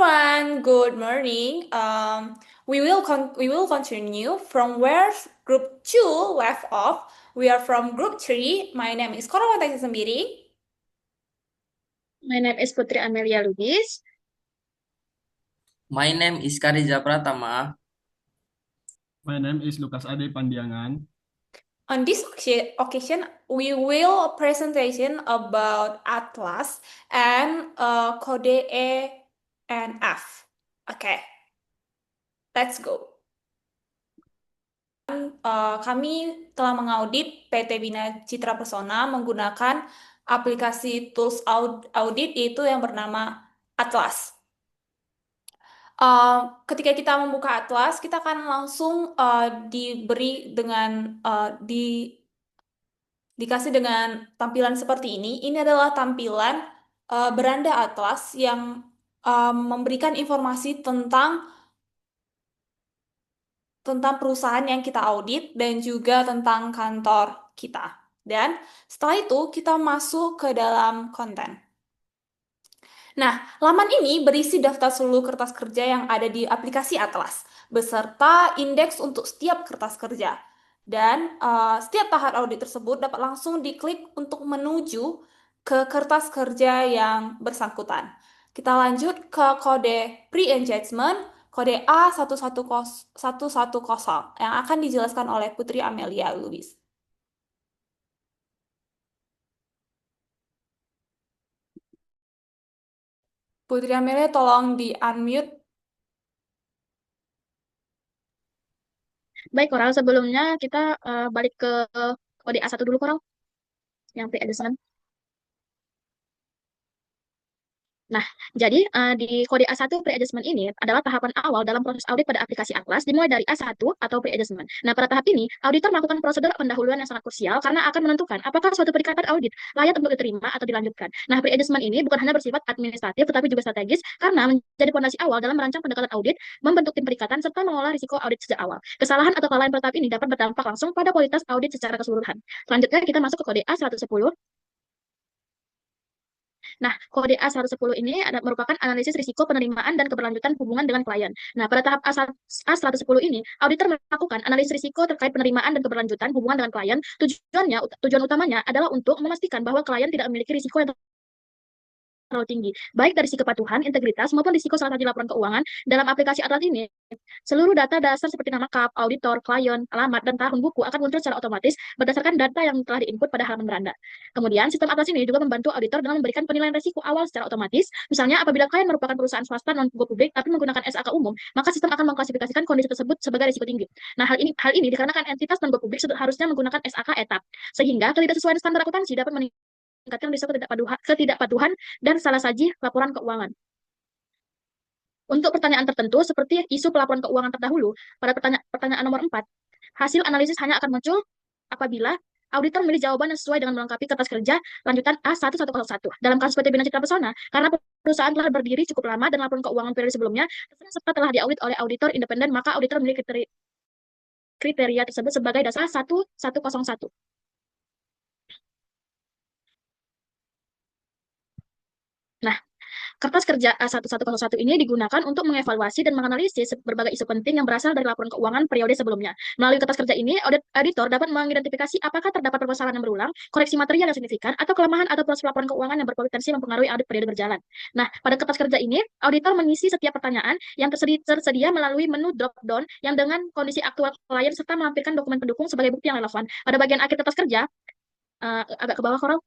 everyone, good morning. We will continue from where group 2 left off. We are from group 3. My name is Korowata sendiri. My name is Putri Amelia Lubis. My name is Kariza Pratama. My name is Lukas Ade Pandiangan. On this occasion, we will presentation about Atlas and code E and F. Okay, let's go. Kami telah mengaudit PT Bina Citra Persona menggunakan aplikasi tools audit yaitu yang bernama Atlas. Ketika kita membuka Atlas, kita akan langsung diberi dengan dikasih dengan tampilan seperti ini. Ini adalah tampilan beranda Atlas yang memberikan informasi tentang perusahaan yang kita audit dan juga tentang kantor kita. Dan setelah itu kita masuk ke dalam konten. Nah, laman ini berisi daftar seluruh kertas kerja yang ada di aplikasi Atlas, beserta indeks untuk setiap kertas kerja. Dan setiap tahap audit tersebut dapat langsung diklik untuk menuju ke kertas kerja yang bersangkutan. Kita lanjut ke kode pre-engagement, kode A110 yang akan dijelaskan oleh Putri Amelia Lubis. Putri Amelia tolong di-unmute. Baik, Koral. Sebelumnya kita balik ke kode A1 dulu, Koral. Yang pre-adjustment. Nah, jadi di kode A1 pre-adjustment ini adalah tahapan awal dalam proses audit pada aplikasi Atlas dimulai dari A1 atau pre-adjustment. Nah, pada tahap ini, auditor melakukan prosedur pendahuluan yang sangat krusial karena akan menentukan apakah suatu perikatan audit layak untuk diterima atau dilanjutkan. Nah, pre-adjustment ini bukan hanya bersifat administratif tetapi juga strategis karena menjadi fondasi awal dalam merancang pendekatan audit, membentuk tim perikatan, serta mengolah risiko audit sejak awal. Kesalahan atau kelalaian pada tahap ini dapat berdampak langsung pada kualitas audit secara keseluruhan. Selanjutnya, kita masuk ke kode A110. Nah, kode A110 ini merupakan analisis risiko penerimaan dan keberlanjutan hubungan dengan klien. Nah, pada tahap A110 ini, auditor melakukan analisis risiko terkait penerimaan dan keberlanjutan hubungan dengan klien. Tujuan utamanya adalah untuk memastikan bahwa klien tidak memiliki risiko yang terlalu tinggi, baik dari sisi kepatuhan, integritas, maupun risiko salah satu laporan keuangan. Dalam aplikasi Atlas ini, seluruh data dasar seperti nama KAP, auditor, klien, alamat, dan tahun buku akan muncul secara otomatis berdasarkan data yang telah diinput pada halaman beranda. Kemudian, sistem Atlas ini juga membantu auditor dengan memberikan penilaian risiko awal secara otomatis. Misalnya, apabila klien merupakan perusahaan swasta non-go publik tapi menggunakan SAK umum, maka sistem akan mengklasifikasikan kondisi tersebut sebagai risiko tinggi. Nah, hal ini dikarenakan entitas non-go publik harusnya menggunakan SAK etap, sehingga ketidaksesuaian standar akuntansi dapat meningkatkan risiko ketidakpatuhan dan salah saji laporan keuangan. Untuk pertanyaan tertentu seperti isu pelaporan keuangan terdahulu, pada pertanyaan nomor 4, hasil analisis hanya akan muncul apabila auditor memilih jawaban yang sesuai dengan melengkapi kertas kerja lanjutan A1101. Dalam kasus PT Bina Citra Persona, karena perusahaan telah berdiri cukup lama dan laporan keuangan periode sebelumnya serta telah diaudit oleh auditor independen, maka auditor memiliki kriteria tersebut sebagai dasar 1101. Nah, kertas kerja A1101 ini digunakan untuk mengevaluasi dan menganalisis berbagai isu penting yang berasal dari laporan keuangan periode sebelumnya. Melalui kertas kerja ini, auditor dapat mengidentifikasi apakah terdapat permasalahan yang berulang, koreksi material yang signifikan, atau kelemahan atau proses laporan keuangan yang berpotensi mempengaruhi audit periode berjalan. Nah, pada kertas kerja ini, auditor mengisi setiap pertanyaan yang tersedia melalui menu drop-down yang dengan kondisi aktual klien serta melampirkan dokumen pendukung sebagai bukti yang relevan. Pada bagian akhir kertas kerja, agak ke bawah, Koral.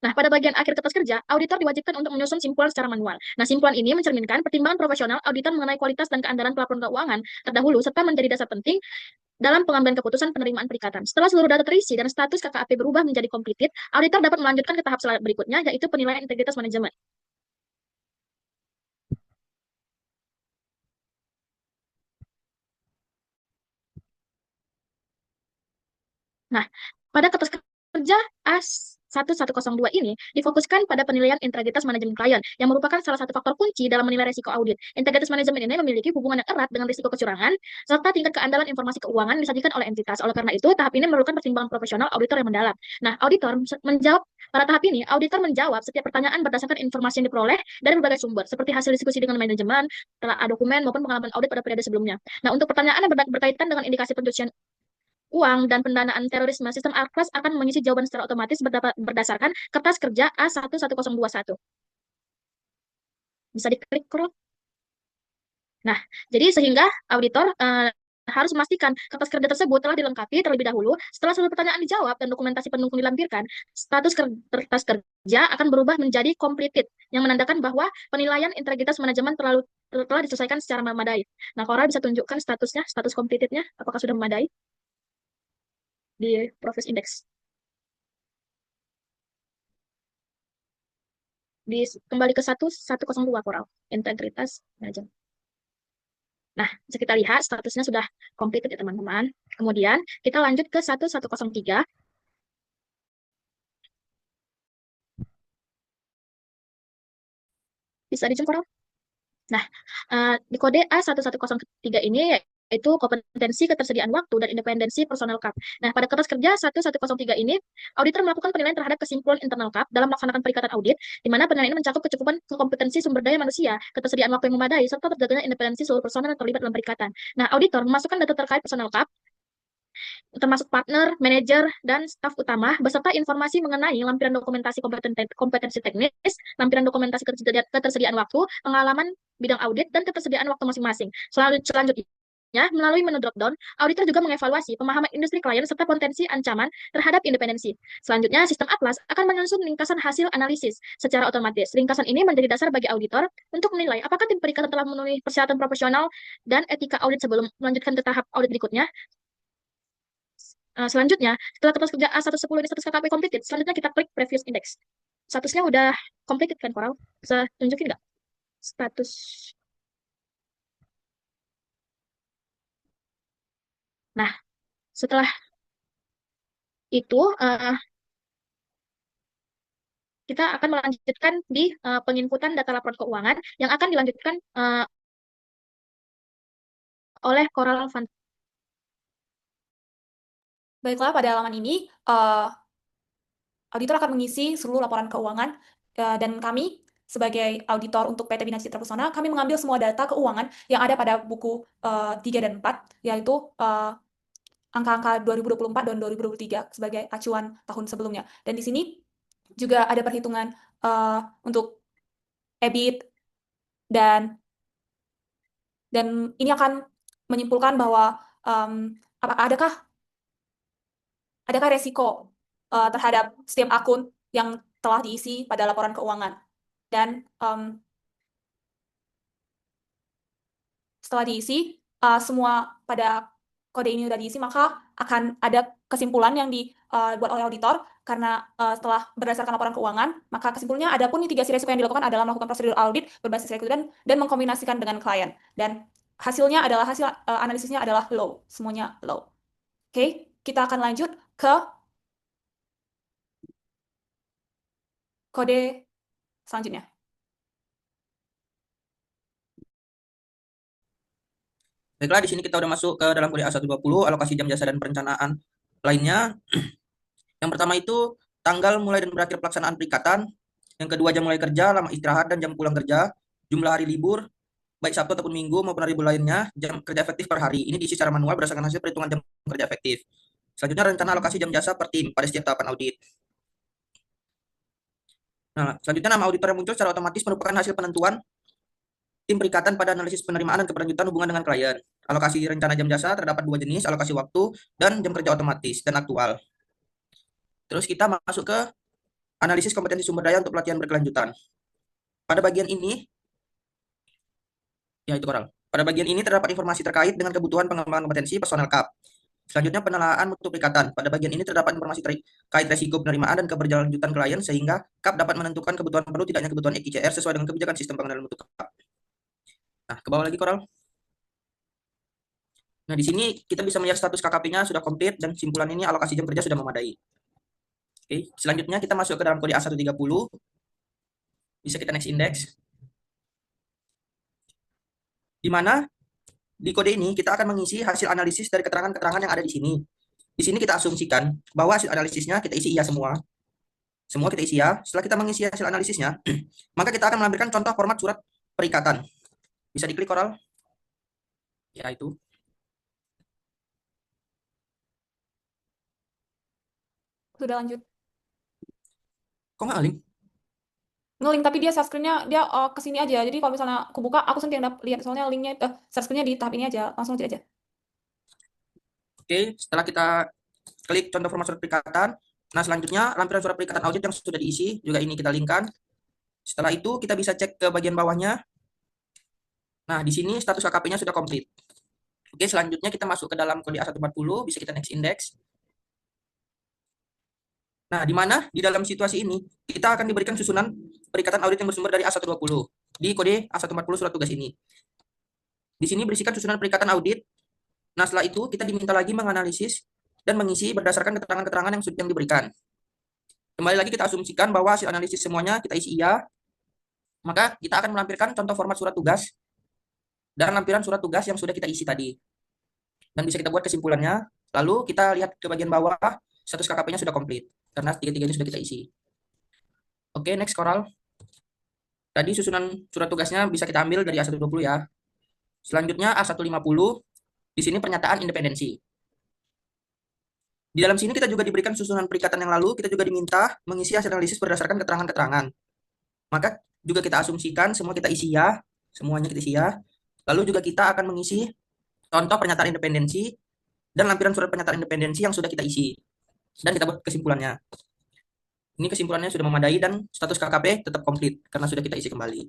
Nah, pada bagian akhir kertas kerja, auditor diwajibkan untuk menyusun simpulan secara manual. Nah, simpulan ini mencerminkan pertimbangan profesional auditor mengenai kualitas dan keandalan pelaporan keuangan terdahulu, serta menjadi dasar penting dalam pengambilan keputusan penerimaan perikatan. Setelah seluruh data terisi dan status KKAP berubah menjadi completed, auditor dapat melanjutkan ke tahap berikutnya, yaitu penilaian integritas manajemen. Nah, pada kertas kerja A1102 ini difokuskan pada penilaian integritas manajemen klien, yang merupakan salah satu faktor kunci dalam menilai risiko audit. Integritas manajemen ini memiliki hubungan yang erat dengan risiko kecurangan, serta tingkat keandalan informasi keuangan disajikan oleh entitas. Oleh karena itu, tahap ini memerlukan pertimbangan profesional auditor yang mendalam. Nah, auditor menjawab Pada tahap ini, auditor menjawab setiap pertanyaan berdasarkan informasi yang diperoleh dari berbagai sumber, seperti hasil diskusi dengan manajemen, telah dokumen, maupun pengalaman audit pada periode sebelumnya. Nah, untuk pertanyaan yang berkaitan dengan indikasi pencucian uang dan pendanaan terorisme, sistem Atlas akan mengisi jawaban secara otomatis berdasarkan kertas kerja A11021. Bisa diklik, Kro. Nah, jadi sehingga auditor harus memastikan kertas kerja tersebut telah dilengkapi terlebih dahulu. Setelah seluruh pertanyaan dijawab dan dokumentasi pendukung dilampirkan, status kertas kerja akan berubah menjadi completed, yang menandakan bahwa penilaian integritas manajemen telah diselesaikan secara memadai. Nah, Cora bisa tunjukkan statusnya, status completednya, apakah sudah memadai di Progress Index. Kembali ke 102 Coral, integritas manajemen. Nah, bisa kita lihat statusnya sudah completed ya teman-teman. Kemudian kita lanjut ke 1103. Bisa di Coral. Nah, di kode A1103 ini yaitu kompetensi, ketersediaan waktu, dan independensi personal CAP. Nah, pada kertas kerja 1103 ini, auditor melakukan penilaian terhadap kesimpulan internal CAP dalam melaksanakan perikatan audit, di mana penilaian ini mencakup kecukupan kompetensi sumber daya manusia, ketersediaan waktu yang memadai, serta terjaganya independensi seluruh personal yang terlibat dalam perikatan. Nah, auditor memasukkan data terkait personal CAP, termasuk partner, manajer, dan staf utama, beserta informasi mengenai lampiran dokumentasi kompetensi teknis, lampiran dokumentasi ketersediaan waktu, pengalaman bidang audit, dan ketersediaan waktu masing-masing. Selanjutnya, melalui menu drop-down, auditor juga mengevaluasi pemahaman industri klien serta potensi ancaman terhadap independensi. Selanjutnya, sistem Atlas akan menyusun ringkasan hasil analisis secara otomatis. Ringkasan ini menjadi dasar bagi auditor untuk menilai apakah tim perikatan telah memenuhi persyaratan profesional dan etika audit sebelum melanjutkan ke tahap audit berikutnya. Selanjutnya, setelah kertas kerja A110 ini status KKP completed, selanjutnya kita klik previous index. Statusnya udah completed kan, Coral? Bisa tunjukin nggak? Status. Nah, setelah itu, kita akan melanjutkan di penginputan data laporan keuangan yang akan dilanjutkan oleh Coral Fund. Baiklah, pada halaman ini, auditor akan mengisi seluruh laporan keuangan, dan kami sebagai auditor untuk PT Bina Citra Pesona, kami mengambil semua data keuangan yang ada pada buku 3 dan 4, yaitu angka-angka 2024 dan 2023 sebagai acuan tahun sebelumnya. Dan di sini juga ada perhitungan untuk EBIT, dan ini akan menyimpulkan bahwa adakah resiko terhadap setiap akun yang telah diisi pada laporan keuangan. Dan setelah diisi, semua pada kode ini sudah diisi, maka akan ada kesimpulan yang dibuat oleh auditor, karena setelah berdasarkan laporan keuangan, maka kesimpulannya adapun mitigasi risiko yang dilakukan adalah melakukan prosedur audit berbasis risiko dan mengkombinasikan dengan klien. Dan hasilnya adalah analisisnya adalah low, semuanya low. Oke, kita akan lanjut ke kode selanjutnya. Baiklah, di sini kita udah masuk ke dalam kode A120, alokasi jam jasa dan perencanaan lainnya. Yang pertama itu tanggal mulai dan berakhir pelaksanaan perikatan. Yang kedua, jam mulai kerja, lama istirahat, dan jam pulang kerja. Jumlah hari libur, baik Sabtu ataupun Minggu maupun hari libur lainnya. Jam kerja efektif per hari. Ini diisi secara manual berdasarkan hasil perhitungan jam kerja efektif. Selanjutnya, rencana alokasi jam jasa per tim pada setiap tahapan audit. Nah, selanjutnya nama auditor yang muncul secara otomatis merupakan hasil penentuan tim perikatan pada analisis penerimaan dan keberlanjutan hubungan dengan klien. Alokasi rencana jam jasa terdapat dua jenis, alokasi waktu dan jam kerja otomatis dan aktual. Terus kita masuk ke analisis kompetensi sumber daya untuk pelatihan berkelanjutan. Pada bagian ini, ya itu Koral. Pada bagian ini terdapat informasi terkait dengan kebutuhan pengembangan kompetensi personel CAP. Selanjutnya penelaaan mutu perikatan. Pada bagian ini terdapat informasi terkait resiko penerimaan dan keberlanjutan klien sehingga CAP dapat menentukan kebutuhan perlu tidaknya kebutuhan EKCR sesuai dengan kebijakan sistem pengendalian mutu CAP. Nah, ke bawah lagi Koral. Nah, di sini kita bisa melihat status KKP-nya sudah komplit dan simpulan ini alokasi jam kerja sudah memadai. Oke, selanjutnya kita masuk ke dalam kode A130. Bisa kita next index. Di mana di kode ini kita akan mengisi hasil analisis dari keterangan-keterangan yang ada di sini. Di sini kita asumsikan bahwa hasil analisisnya kita isi iya semua. Semua kita isi ya. Setelah kita mengisi hasil analisisnya, maka kita akan melampirkan contoh format surat perikatan. Bisa diklik Coral. Ya, itu. Sudah lanjut. Kok nggak link? Ngelink, tapi dia share screen-nya, dia ke sini aja. Jadi kalau misalnya aku buka, aku sendiri yang lihat. Soalnya linknya, share screen-nya di tahap ini aja. Langsung lanjut aja. Oke, setelah kita klik contoh format surat perikatan, nah selanjutnya lampiran surat perikatan audit yang sudah diisi, juga ini kita linkkan. Setelah itu kita bisa cek ke bagian bawahnya. Nah, di sini status KKP-nya sudah komplit. Oke, selanjutnya kita masuk ke dalam kode A140, bisa kita next index. Nah, di mana di dalam situasi ini kita akan diberikan susunan perikatan audit yang bersumber dari A120 di kode A140 surat tugas ini. Di sini berisikan susunan perikatan audit. Nah, setelah itu kita diminta lagi menganalisis dan mengisi berdasarkan keterangan-keterangan yang diberikan. Kembali lagi kita asumsikan bahwa hasil analisis semuanya kita isi iya, maka kita akan melampirkan contoh format surat tugas dan lampiran surat tugas yang sudah kita isi tadi. Dan bisa kita buat kesimpulannya, lalu kita lihat ke bagian bawah, status KKP-nya sudah komplit, karena tiga-tiganya sudah kita isi. Oke, next Coral. Tadi susunan surat tugasnya bisa kita ambil dari A120 ya. Selanjutnya A150, di sini pernyataan independensi. Di dalam sini kita juga diberikan susunan perikatan yang lalu, kita juga diminta mengisi hasil analisis berdasarkan keterangan-keterangan. Maka juga kita asumsikan semua kita isi ya, semuanya kita isi ya. Lalu juga kita akan mengisi contoh pernyataan independensi dan lampiran surat pernyataan independensi yang sudah kita isi. Dan kita buat kesimpulannya. Ini kesimpulannya sudah memadai dan status KKP tetap komplit karena sudah kita isi kembali.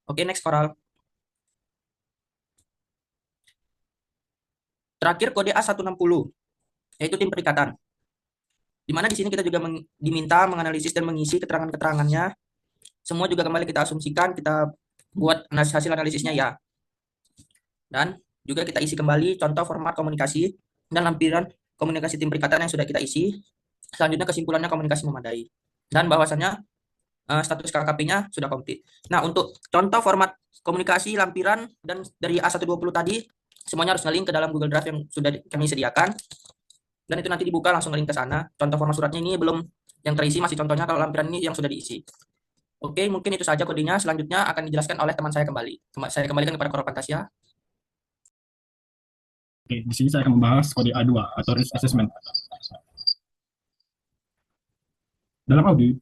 Oke, next Coral. Terakhir kode A160, yaitu tim perikatan. Di mana di sini kita juga diminta menganalisis dan mengisi keterangan-keterangannya. Semua juga kembali kita asumsikan, kita buat hasil analisisnya ya. Dan juga kita isi kembali contoh format komunikasi dan lampiran komunikasi tim perikatan yang sudah kita isi. Selanjutnya kesimpulannya komunikasi memadai. Dan bahwasannya status KKP-nya sudah komplit. Nah, untuk contoh format komunikasi, lampiran, dan dari A120 tadi, semuanya harus nge-link ke dalam Google Drive yang sudah kami sediakan. Dan itu nanti dibuka langsung nge-link ke sana. Contoh format suratnya ini belum yang terisi, masih contohnya. Kalau lampiran ini yang sudah diisi. Oke, mungkin itu saja kodenya. Selanjutnya akan dijelaskan oleh teman saya kembali. Saya kembalikan kepada Coral Fantasia. Oke, di sini saya akan membahas kode A2 atau risk assessment. Dalam audit,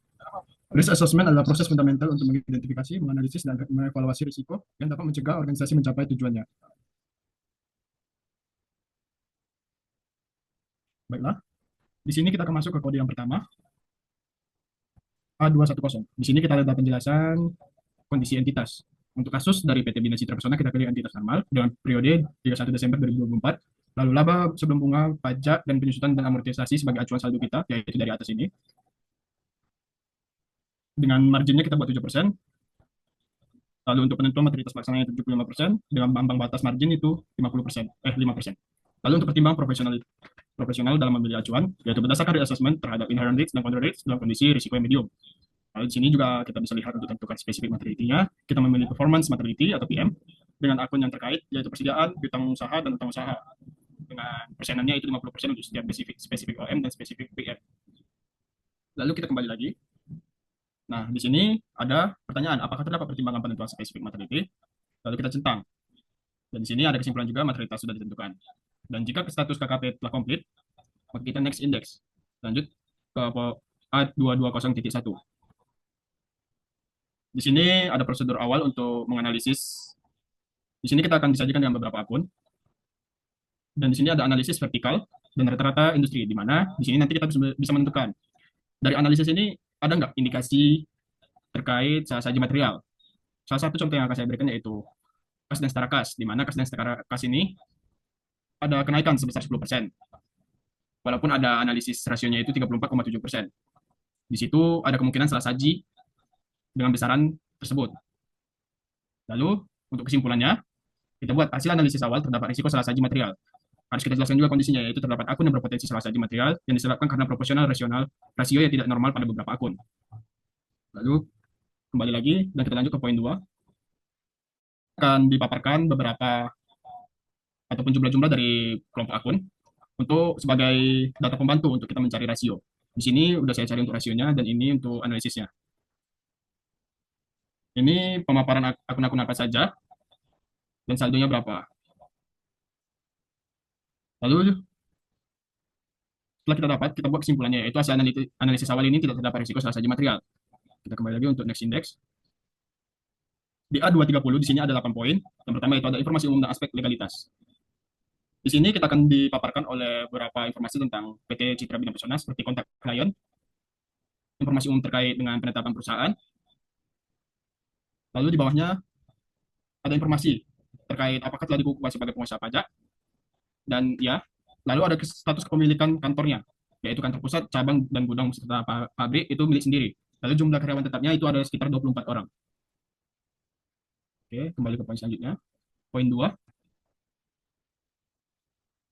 risk assessment adalah proses fundamental untuk mengidentifikasi, menganalisis, dan mengevaluasi risiko yang dapat mencegah organisasi mencapai tujuannya. Baiklah, di sini kita akan masuk ke kode yang pertama, A210. Di sini kita ada penjelasan kondisi entitas. Untuk kasus dari PT Bina Citra Pesona, kita pilih entitas normal dengan periode 31 Desember 2024. Lalu laba sebelum bunga, pajak, dan penyusutan dan amortisasi sebagai acuan saldo kita, yaitu dari atas ini. Dengan marginnya kita buat 7%. Lalu untuk penentuan maturitas pelaksananya 75%, dengan ambang batas margin itu 5%. Lalu untuk pertimbangan profesional dalam memilih acuan, yaitu berdasarkan risk assessment terhadap inherent risks dan counter risks dalam kondisi risiko yang medium. Lalu di sini juga kita bisa lihat untuk tentukan spesifik materiality-nya, kita memilih performance materiality atau PM dengan akun yang terkait, yaitu persediaan, piutang usaha, dan utang usaha. Dengan persenannya itu 50% untuk setiap spesifik OM dan spesifik PM. Lalu kita kembali lagi. Nah, di sini ada pertanyaan, apakah terdapat pertimbangan penentuan spesifik materiality? Lalu kita centang. Dan di sini ada kesimpulan juga materialitas sudah ditentukan. Dan jika status KKP telah komplit, maka kita next index. Lanjut ke A220.1. Di sini ada prosedur awal untuk menganalisis. Di sini kita akan disajikan dengan beberapa akun. Dan di sini ada analisis vertikal dan rata-rata industri, di mana di sini nanti kita bisa menentukan. Dari analisis ini ada nggak indikasi terkait saji material. Salah satu contoh yang akan saya berikan yaitu kas dan setara kas, di mana kas dan setara kas ini ada kenaikan sebesar 10%. Walaupun ada analisis rasionya itu 34,7%. Di situ ada kemungkinan salah saji dengan besaran tersebut. Lalu, untuk kesimpulannya, kita buat hasil analisis awal terdapat risiko salah saji material. Harus kita jelaskan juga kondisinya, yaitu terdapat akun yang berpotensi salah saji material yang disebabkan karena proporsional rasional rasio yang tidak normal pada beberapa akun. Lalu, kembali lagi, dan kita lanjut ke poin 2. Akan dipaparkan beberapa ataupun jumlah-jumlah dari kelompok akun untuk sebagai data pembantu untuk kita mencari rasio. Di sini udah saya cari untuk rasionya dan ini untuk analisisnya. Ini pemaparan akun-akun apa saja dan saldonya berapa. Lalu setelah kita dapat, kita buat kesimpulannya, yaitu hasil analisis awal ini tidak terdapat risiko salah saji material. Kita kembali lagi untuk next index. Di A230 di sini ada 8 poin. Yang pertama itu ada informasi umum dan aspek legalitas. Di sini kita akan dipaparkan oleh beberapa informasi tentang PT Citra Bina Pesona seperti kontak klien, informasi umum terkait dengan penetapan perusahaan. Lalu di bawahnya ada informasi terkait apakah telah dikukuhkan sebagai pengusaha pajak dan ya, lalu ada status kepemilikan kantornya, yaitu kantor pusat, cabang dan gudang serta pabrik itu milik sendiri. Lalu jumlah karyawan tetapnya itu ada sekitar 24 orang. Oke, kembali ke poin selanjutnya. Poin 2.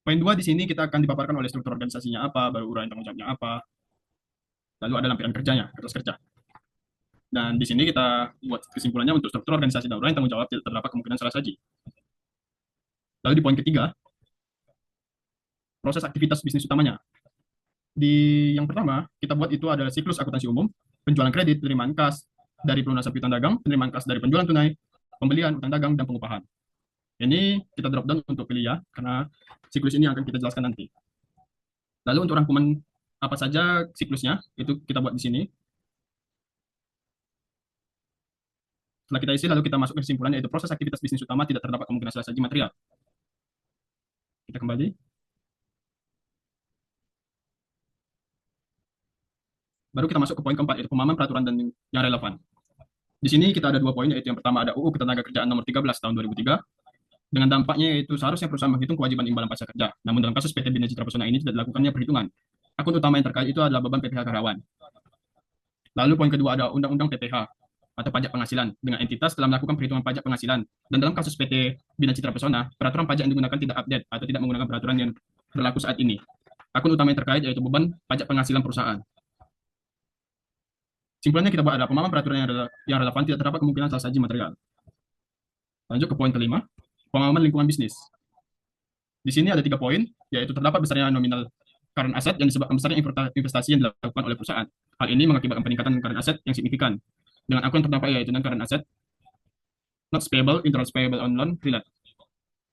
Poin 2 di sini kita akan dipaparkan oleh struktur organisasinya apa, baru uraian tanggung jawabnya apa. Lalu ada lampiran kerjanya, kertas kerja. Dan di sini kita buat kesimpulannya untuk struktur organisasi dan uraian tanggung jawab tidak terdapat kemungkinan salah saji. Lalu di poin ketiga, proses aktivitas bisnis utamanya. Di yang pertama, kita buat itu adalah siklus akuntansi umum, penjualan kredit, penerimaan kas dari pelunasan piutang dagang, penerimaan kas dari penjualan tunai, pembelian, utang dagang, dan pengupahan. Ini kita drop down untuk pilih ya, karena siklus ini akan kita jelaskan nanti. Lalu untuk rangkuman apa saja siklusnya, itu kita buat di sini. Setelah kita isi, lalu kita masuk ke kesimpulan, yaitu proses aktivitas bisnis utama tidak terdapat kemungkinan salah saji material. Kita kembali. Baru kita masuk ke poin keempat, yaitu pemahaman peraturan dan yang relevan. Di sini kita ada 2 poin, yaitu yang pertama ada UU Ketenagakerjaan nomor 13 tahun 2003. Dengan dampaknya yaitu seharusnya perusahaan menghitung kewajiban imbalan pajak kerja. Namun dalam kasus PT Bina Citra Pesona ini tidak dilakukannya perhitungan. Akun utama yang terkait itu adalah beban PPh karyawan. Lalu poin kedua ada Undang-Undang PPh atau pajak penghasilan dengan entitas telah melakukan perhitungan pajak penghasilan. Dan dalam kasus PT Bina Citra Pesona, peraturan pajak yang digunakan tidak update atau tidak menggunakan peraturan yang berlaku saat ini. Akun utama yang terkait yaitu beban pajak penghasilan perusahaan. Simpulannya kita buat ada pemahaman peraturan yang relevan tidak terdapat kemungkinan salah saji material. Lanjut ke poin kelima, pemahaman lingkungan bisnis. Di sini ada 3 poin, yaitu terdapat besarnya nominal current asset yang disebabkan besarnya investasi yang dilakukan oleh perusahaan. Hal ini mengakibatkan peningkatan current asset yang signifikan. Dengan akun terdampak yaitu non-current asset, not payable, interest payable on loan, relate.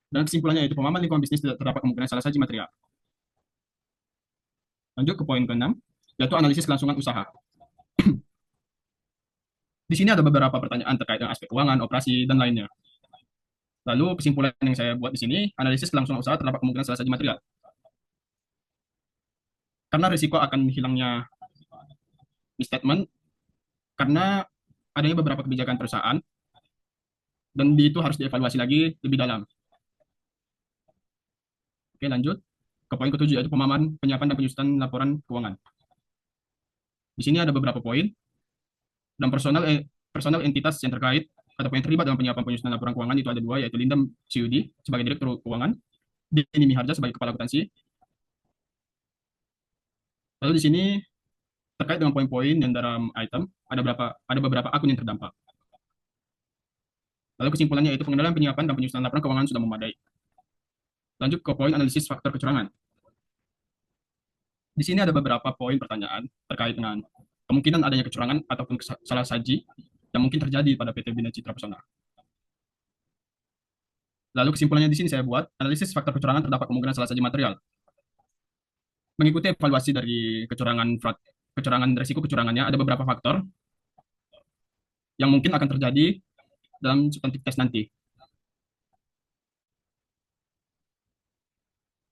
Dan kesimpulannya yaitu pemahaman lingkungan bisnis tidak terdapat kemungkinan salah saji material. Lanjut ke poin ke-6, yaitu analisis kelangsungan usaha. Di sini ada beberapa pertanyaan terkait dengan aspek keuangan, operasi, dan lainnya. Lalu kesimpulan yang saya buat di sini, analisis kelangsungan usaha terdapat kemungkinan salah saji material. Karena risiko akan hilangnya misstatement, karena adanya beberapa kebijakan perusahaan, dan itu harus dievaluasi lagi lebih dalam. Oke, lanjut ke poin ke-7, yaitu pemahaman penyiapan dan penyusunan laporan keuangan. Di sini ada beberapa poin, dan personal entitas yang terkait atau yang terlibat dalam penyiapan penyusunan laporan keuangan itu ada 2, yaitu Lindam CUD sebagai Direktur Keuangan, Denny Miharja sebagai Kepala Akuntansi. Lalu di sini terkait dengan poin-poin yang dalam item, ada beberapa akun yang terdampak. Lalu kesimpulannya yaitu pengendalian penyiapan dan penyusunan laporan keuangan sudah memadai. Lanjut ke poin analisis faktor kecurangan. Di sini ada beberapa poin pertanyaan terkait dengan kemungkinan adanya kecurangan ataupun salah saji yang mungkin terjadi pada PT Bina Citra Pesona. Lalu kesimpulannya di sini saya buat, analisis faktor kecurangan terdapat kemungkinan salah saji material. Mengikuti evaluasi dari risiko kecurangannya, ada beberapa faktor yang mungkin akan terjadi dalam substantif tes nanti.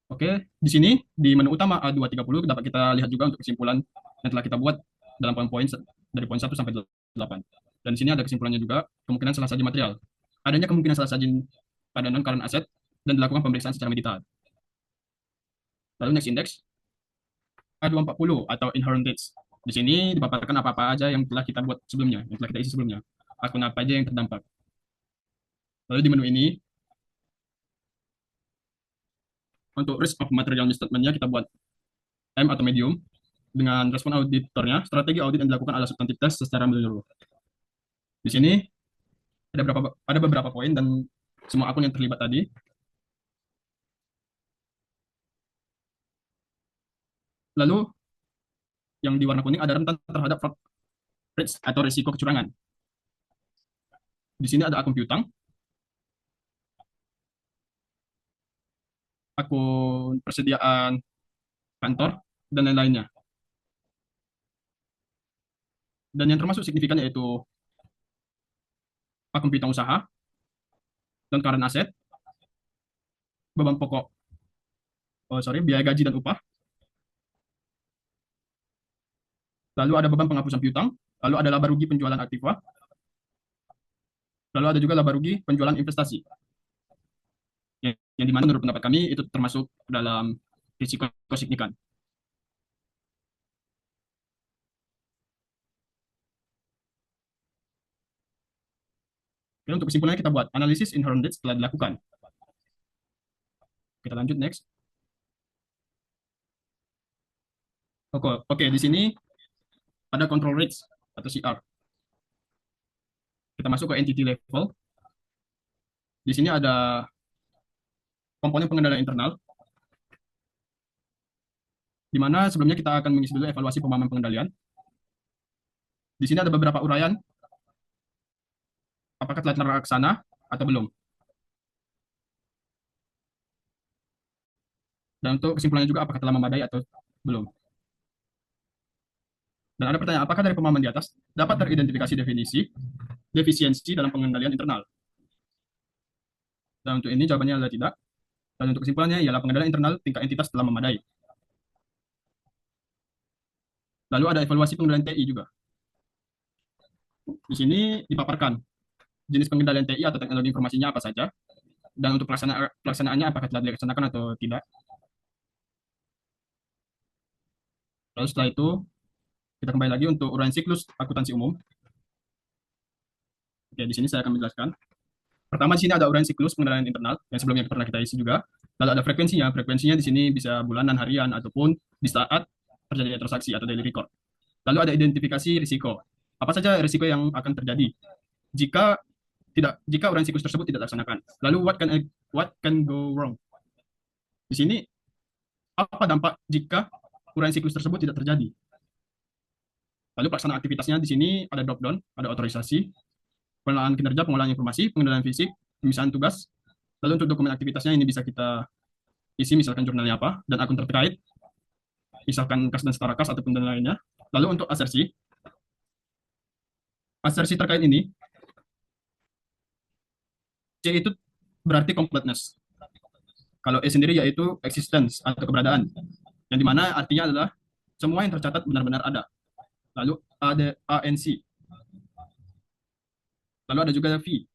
Oke, di sini di menu utama A230 dapat kita lihat juga untuk kesimpulan yang telah kita buat dalam poin-poin dari poin 1 sampai 8. Dan di sini ada kesimpulannya juga, kemungkinan salah saji material. Adanya kemungkinan salah saji pada non-current asset dan dilakukan pemeriksaan secara medital. Lalu next index, A240 atau inherent dates. Di sini dipaparkan apa-apa aja yang telah kita buat sebelumnya, yang telah kita isi sebelumnya. Akun apa aja yang terdampak. Lalu di menu ini, untuk risk of material misstatement-nya kita buat M atau medium. Dengan respon auditornya, strategi audit yang dilakukan adalah substantif test secara menyeluruh. Di sini ada beberapa poin dan semua akun yang terlibat tadi. Lalu yang di warna kuning ada rentan terhadap fraud risk atau risiko kecurangan. Di sini ada akun piutang, akun persediaan kantor, dan lain-lainnya. Dan yang termasuk signifikan yaitu akun piutang usaha, dan current asset, beban pokok, biaya gaji dan upah, lalu ada beban penghapusan piutang, lalu ada laba rugi penjualan aktiva, lalu ada juga laba rugi penjualan investasi. Yang dimana menurut pendapat kami itu termasuk dalam risiko signifikan. Oke, untuk kesimpulannya kita buat analisis inherent risk telah dilakukan. Kita lanjut next. Oke, di sini ada control risk atau CR. Kita masuk ke entity level. Di sini ada komponen pengendalian internal, di mana sebelumnya kita akan mengisi dulu evaluasi pemahaman pengendalian. Di sini ada beberapa uraian, apakah telah terlaksana atau belum. Dan untuk kesimpulannya juga apakah telah memadai atau belum. Dan ada pertanyaan, apakah dari pemahaman di atas dapat teridentifikasi definisi defisiensi dalam pengendalian internal? Dan untuk ini jawabannya adalah tidak. Dan untuk kesimpulannya ialah pengendalian internal tingkat entitas telah memadai. Lalu ada evaluasi pengendalian TI juga. Di sini dipaparkan jenis pengendalian TI atau teknologi informasinya apa saja, dan untuk pelaksanaannya apakah telah dilaksanakan atau tidak. Lalu setelah itu, kita kembali lagi untuk uraian siklus akuntansi umum. Oke, di sini saya akan menjelaskan. Pertama, di sini ada uraian siklus pengendalian internal, yang sebelumnya pernah kita isi juga. Lalu ada frekuensinya. Frekuensinya di sini bisa bulanan, harian, ataupun di saat terjadi transaksi atau daily record. Lalu ada identifikasi risiko. Apa saja risiko yang akan terjadi jika uraian siklus tersebut tidak dilaksanakan. Lalu what can go wrong? Di sini apa dampak jika uraian siklus tersebut tidak terjadi? Lalu pelaksanaan aktivitasnya di sini ada drop down, ada otorisasi, pengelolaan kinerja, pengolahan informasi, pengendalian fisik, pemisahan tugas. Lalu untuk dokumen aktivitasnya ini bisa kita isi misalkan jurnalnya apa dan akun terkait, misalkan kas dan setara kas ataupun dan lainnya. Lalu untuk asersi terkait ini, C itu berarti completeness. Kalau E sendiri yaitu existence atau keberadaan, yang dimana artinya adalah semua yang tercatat benar-benar ada. Lalu ada ANC. Lalu ada juga V,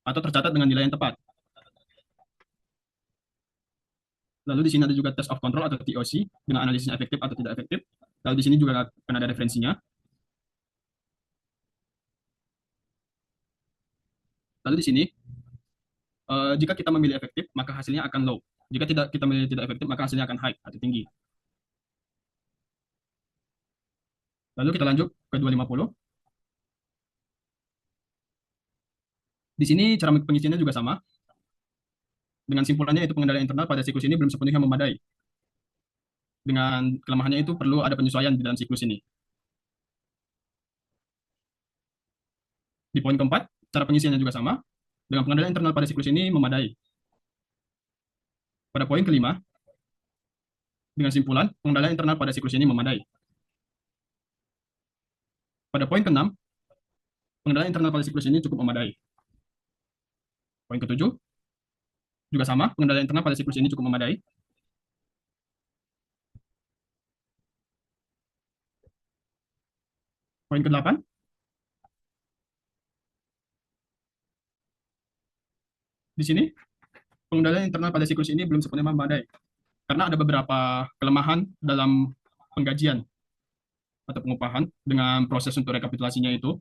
atau tercatat dengan nilai yang tepat. Lalu di sini ada juga test of control atau TOC, dengan analisisnya efektif atau tidak efektif. Lalu di sini juga akan ada referensinya. Lalu di sini, jika kita memilih efektif, maka hasilnya akan low. Jika kita memilih tidak efektif, maka hasilnya akan high atau tinggi. Lalu kita lanjut ke 250. Di sini cara pengisiannya juga sama. Dengan simpulannya itu pengendalian internal pada siklus ini belum sepenuhnya memadai. Dengan kelemahannya itu perlu ada penyesuaian di dalam siklus ini. Di poin keempat, cara pengisiannya juga sama. Dengan pengendalian internal pada siklus ini memadai. Pada poin kelima, dengan simpulan, pengendalian internal pada siklus ini memadai. Pada poin keenam, pengendalian internal pada siklus ini cukup memadai. Poin ketujuh, juga sama, pengendalian internal pada siklus ini cukup memadai. Poin ke-8, di sini, pengendalian internal pada siklus ini belum sepenuhnya memadai. Karena ada beberapa kelemahan dalam penggajian atau pengupahan dengan proses untuk rekapitulasinya itu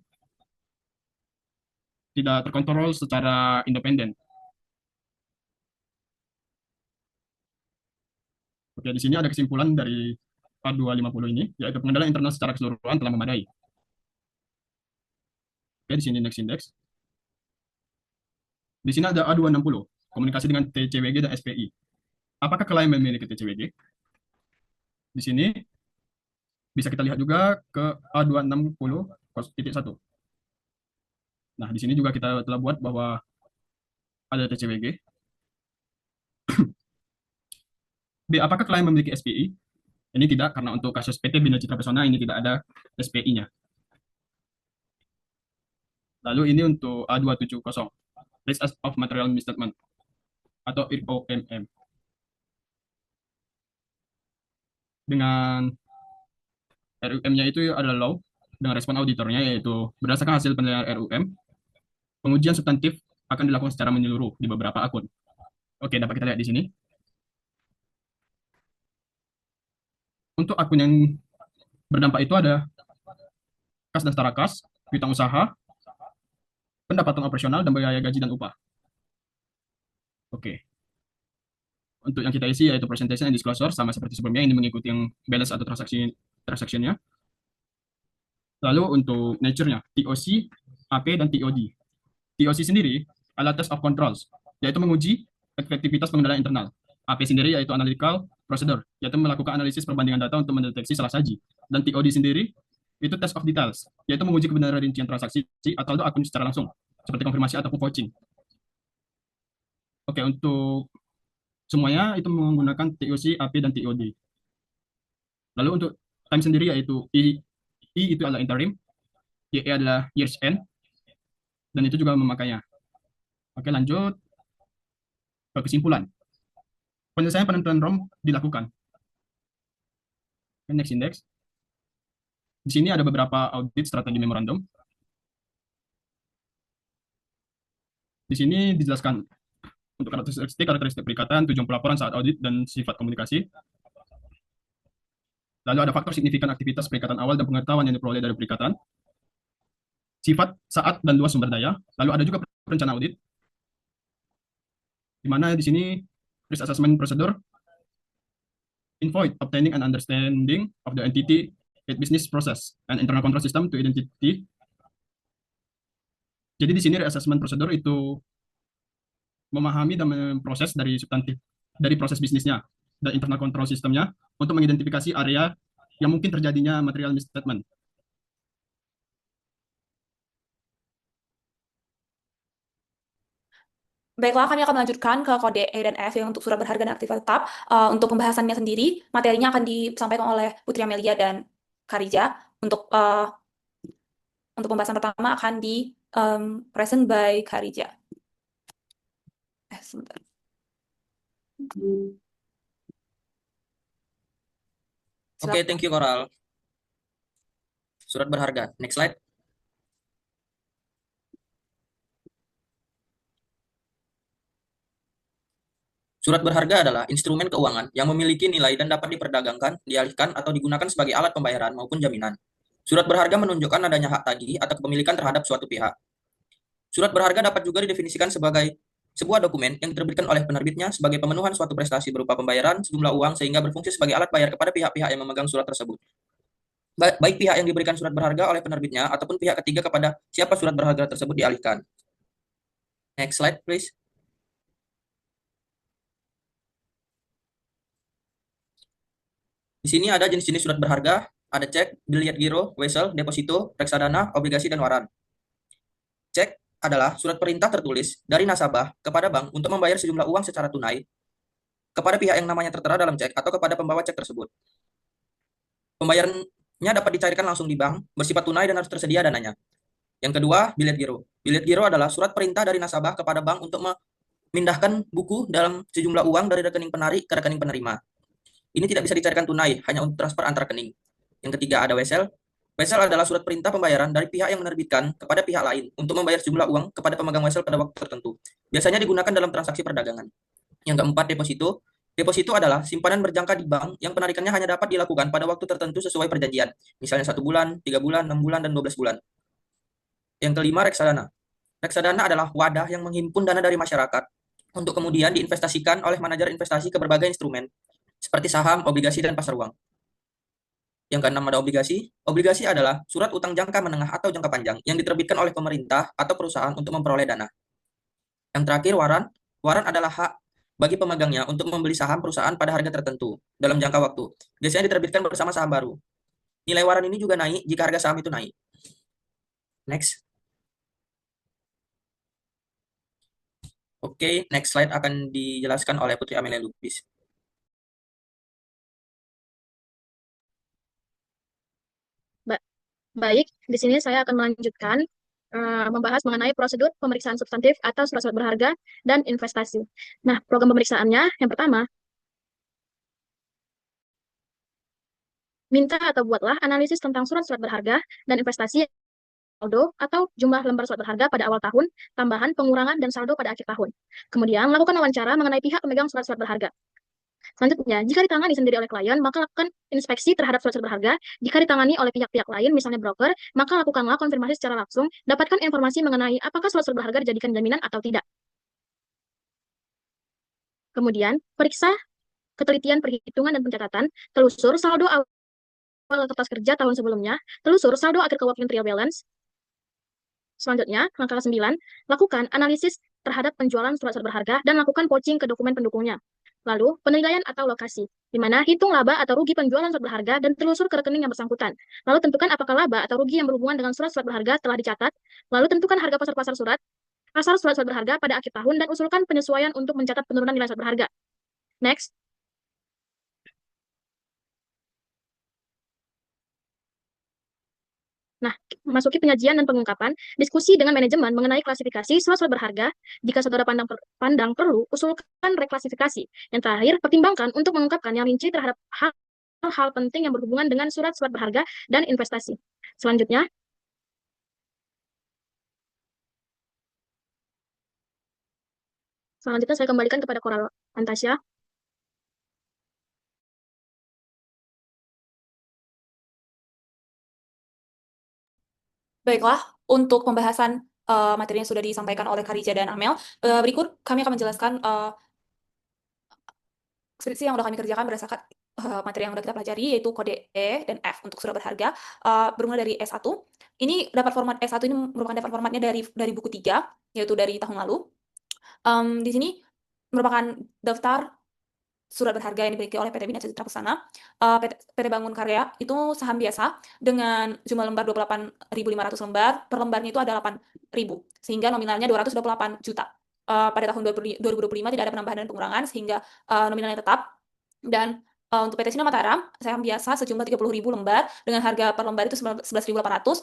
tidak terkontrol secara independen. Oke, di sini ada kesimpulan dari A250 ini, yaitu pengendalian internal secara keseluruhan telah memadai. Oke, di sini next index. Di sini ada A260, komunikasi dengan TCWG dan SPI. Apakah klien memiliki TCWG? Di sini Bisa kita lihat juga ke A260.1. Nah, di sini juga kita telah buat bahwa ada TCWG. B. Apakah klien memiliki SPI? Ini tidak, karena untuk kasus PT Bina Citra Pesona ini tidak ada SPI-nya. Lalu ini untuk A270, List of Material Misstatement, atau ROMM. Dengan RUM-nya itu adalah law, dengan respon auditornya yaitu berdasarkan hasil penilaian RUM, pengujian substantif akan dilakukan secara menyeluruh di beberapa akun. Oke, dapat kita lihat di sini. Untuk akun yang berdampak itu ada kas dan setara kas, piutang usaha, pendapatan operasional, dan biaya gaji dan upah. Oke. Untuk yang kita isi yaitu presentation and disclosure, sama seperti sebelumnya, ini mengikuti yang balance atau transaksinya. Lalu untuk nature-nya, TOC, AP, dan TOD. TOC sendiri adalah test of controls, yaitu menguji efektivitas pengendalian internal. AP sendiri yaitu analytical procedure, yaitu melakukan analisis perbandingan data untuk mendeteksi salah saji. Dan TOD sendiri itu test of details, yaitu menguji kebenaran rincian transaksi atau akun secara langsung, seperti konfirmasi ataupun vouching. Oke, untuk semuanya itu menggunakan TOC, AP, dan TOD. Lalu untuk time sendiri yaitu I itu adalah interim, YE adalah year's end, dan itu juga memakainya. Oke, lanjut ke kesimpulan. Penyelesaian penentuan ROM dilakukan. Next index. Di sini ada beberapa audit strategi memorandum. Di sini dijelaskan untuk karakteristik perikatan, tujuan pelaporan saat audit, dan sifat komunikasi. Lalu ada faktor signifikan aktivitas perikatan awal dan pengetahuan yang diperoleh dari perikatan. Sifat, saat, dan luas sumber daya. Lalu ada juga rencana audit, di mana di sini risk assessment procedure, invoice obtaining an understanding of the entity, its business process, and internal control system to identity. Jadi di sini risk assessment procedure itu memahami dan memproses dari substantif dari proses bisnisnya dan internal control sistemnya untuk mengidentifikasi area yang mungkin terjadinya material misstatement. Baiklah, kami akan melanjutkan ke kode E dan F yang untuk surat berharga dan aktiva tetap. Untuk pembahasannya sendiri, materinya akan disampaikan oleh Putri Amelia dan Karija. Untuk pembahasan pertama akan di present by Karija. Sebentar. Oke, thank you Coral. Surat berharga. Next slide. Surat berharga adalah instrumen keuangan yang memiliki nilai dan dapat diperdagangkan, dialihkan, atau digunakan sebagai alat pembayaran maupun jaminan. Surat berharga menunjukkan adanya hak tagih atau kepemilikan terhadap suatu pihak. Surat berharga dapat juga didefinisikan sebagai sebuah dokumen yang diterbitkan oleh penerbitnya sebagai pemenuhan suatu prestasi berupa pembayaran sejumlah uang sehingga berfungsi sebagai alat bayar kepada pihak-pihak yang memegang surat tersebut. Baik pihak yang diberikan surat berharga oleh penerbitnya ataupun pihak ketiga kepada siapa surat berharga tersebut dialihkan. Next slide, please. Di sini ada jenis-jenis surat berharga, ada cek, biliet giro, wesel, deposito, reksadana, obligasi, dan waran. Cek adalah surat perintah tertulis dari nasabah kepada bank untuk membayar sejumlah uang secara tunai kepada pihak yang namanya tertera dalam cek atau kepada pembawa cek tersebut. Pembayarannya dapat dicairkan langsung di bank, bersifat tunai dan harus tersedia dananya. Yang kedua, biliet giro. Biliet giro adalah surat perintah dari nasabah kepada bank untuk memindahkan buku dalam sejumlah uang dari rekening penarik ke rekening penerima. Ini tidak bisa dicairkan tunai, hanya untuk transfer antar rekening. Yang ketiga ada wesel. Wesel adalah surat perintah pembayaran dari pihak yang menerbitkan kepada pihak lain untuk membayar sejumlah uang kepada pemegang wesel pada waktu tertentu. Biasanya digunakan dalam transaksi perdagangan. Yang keempat, deposito. Deposito adalah simpanan berjangka di bank yang penarikannya hanya dapat dilakukan pada waktu tertentu sesuai perjanjian, misalnya 1 bulan, 3 bulan, 6 bulan, dan 12 bulan. Yang kelima, reksadana. Reksadana adalah wadah yang menghimpun dana dari masyarakat untuk kemudian diinvestasikan oleh manajer investasi ke berbagai instrumen, seperti saham, obligasi, dan pasar uang. Yang keenam ada obligasi. Obligasi adalah surat utang jangka menengah atau jangka panjang yang diterbitkan oleh pemerintah atau perusahaan untuk memperoleh dana. Yang terakhir waran. Waran adalah hak bagi pemegangnya untuk membeli saham perusahaan pada harga tertentu dalam jangka waktu. Biasanya diterbitkan bersama saham baru. Nilai waran ini juga naik jika harga saham itu naik. Next. Oke, next slide akan dijelaskan oleh Putri Amelia Lubis. Baik, di sini saya akan melanjutkan membahas mengenai prosedur pemeriksaan substantif atas surat-surat berharga dan investasi. Nah, program pemeriksaannya yang pertama, minta atau buatlah analisis tentang surat-surat berharga dan investasi saldo atau jumlah lembar surat berharga pada awal tahun, tambahan, pengurangan, dan saldo pada akhir tahun. Kemudian, lakukan wawancara mengenai pihak pemegang surat-surat berharga. Selanjutnya, jika ditangani sendiri oleh klien, maka lakukan inspeksi terhadap surat-surat berharga. Jika ditangani oleh pihak-pihak lain, misalnya broker, maka lakukanlah konfirmasi secara langsung, dapatkan informasi mengenai apakah surat-surat berharga dijadikan jaminan atau tidak. Kemudian, periksa ketelitian perhitungan dan pencatatan, telusur saldo awal kertas kerja tahun sebelumnya, telusur saldo akhir keuangan trial balance. Selanjutnya, langkah 9, lakukan analisis terhadap penjualan surat-surat berharga dan lakukan poaching ke dokumen pendukungnya. Lalu, penilaian atau lokasi, di mana hitung laba atau rugi penjualan surat berharga dan telusur ke rekening yang bersangkutan. Lalu tentukan apakah laba atau rugi yang berhubungan dengan surat-surat berharga telah dicatat. Lalu tentukan harga pasar surat-surat berharga pada akhir tahun dan usulkan penyesuaian untuk mencatat penurunan nilai surat berharga. Next. Nah, masuki penyajian dan pengungkapan, diskusi dengan manajemen mengenai klasifikasi surat-surat berharga. Jika saudara pandang perlu, usulkan reklasifikasi. Yang terakhir, pertimbangkan untuk mengungkapkan yang rinci terhadap hal-hal penting yang berhubungan dengan surat-surat berharga dan investasi. Selanjutnya, saya kembalikan kepada Koral Antasya. Baiklah, untuk pembahasan materi yang sudah disampaikan oleh Karija dan Amel, berikut kami akan menjelaskan skripsi yang sudah kami kerjakan berdasarkan materi yang sudah kita pelajari, yaitu kode E dan F untuk surat berharga, bermula dari S1. Ini dapat format S1 ini merupakan dapat formatnya dari buku 3, yaitu dari tahun lalu. Di sini merupakan daftar surat berharga yang dimiliki oleh PT Bina Citra Pusana. PT Bangun Karya itu saham biasa dengan jumlah lembar 28.500 lembar, per lembarnya itu ada 8.000, sehingga nominalnya 228 juta. Pada tahun 2025 tidak ada penambahan dan pengurangan, sehingga nominalnya tetap. Dan untuk PT Sinar Mataram, saham biasa sejumlah 30.000 lembar dengan harga per lembar itu 11.800.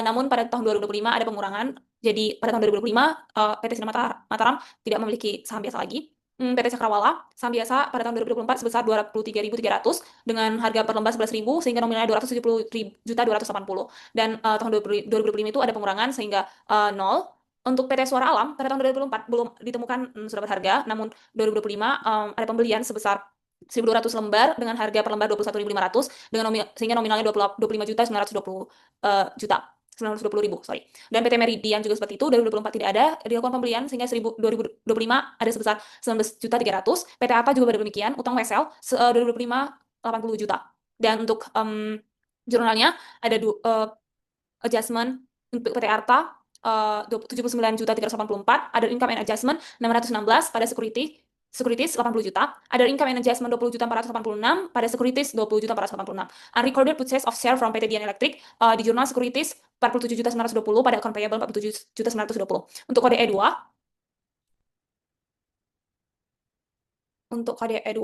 Namun pada tahun 2025 ada pengurangan. Jadi pada tahun 2025 PT Sinar Mataram tidak memiliki saham biasa lagi. PT Cakrawala, saham biasa pada tahun 2024 sebesar 23.300 dengan harga per lembar 11.000 sehingga nominalnya 270.280. Dan tahun 2025 itu ada pengurangan sehingga 0. Untuk PT Suara Alam pada tahun 2024 belum ditemukan surat berharga, namun 2025 ada pembelian sebesar 1.200 lembar dengan harga per lembar 21.500 dengan sehingga nominalnya 25.920 juta. 920.000, sorry. Dan PT Meridian juga seperti itu, 2024 tidak ada, dilakukan pembelian sehingga 2025 ada sebesar 19.300. PT Arta juga demikian, utang Wesel 2025 80 juta. Dan untuk jurnalnya ada adjustment untuk PT Arta 79.384, ada income and adjustment 616 pada securities 80 juta, ada income and adjustment 20.486 pada securities 20.486. Unrecorded purchase of share from PT Dian Electric di jurnal securities 47.920 pada account payable 47.920. Untuk kode E2,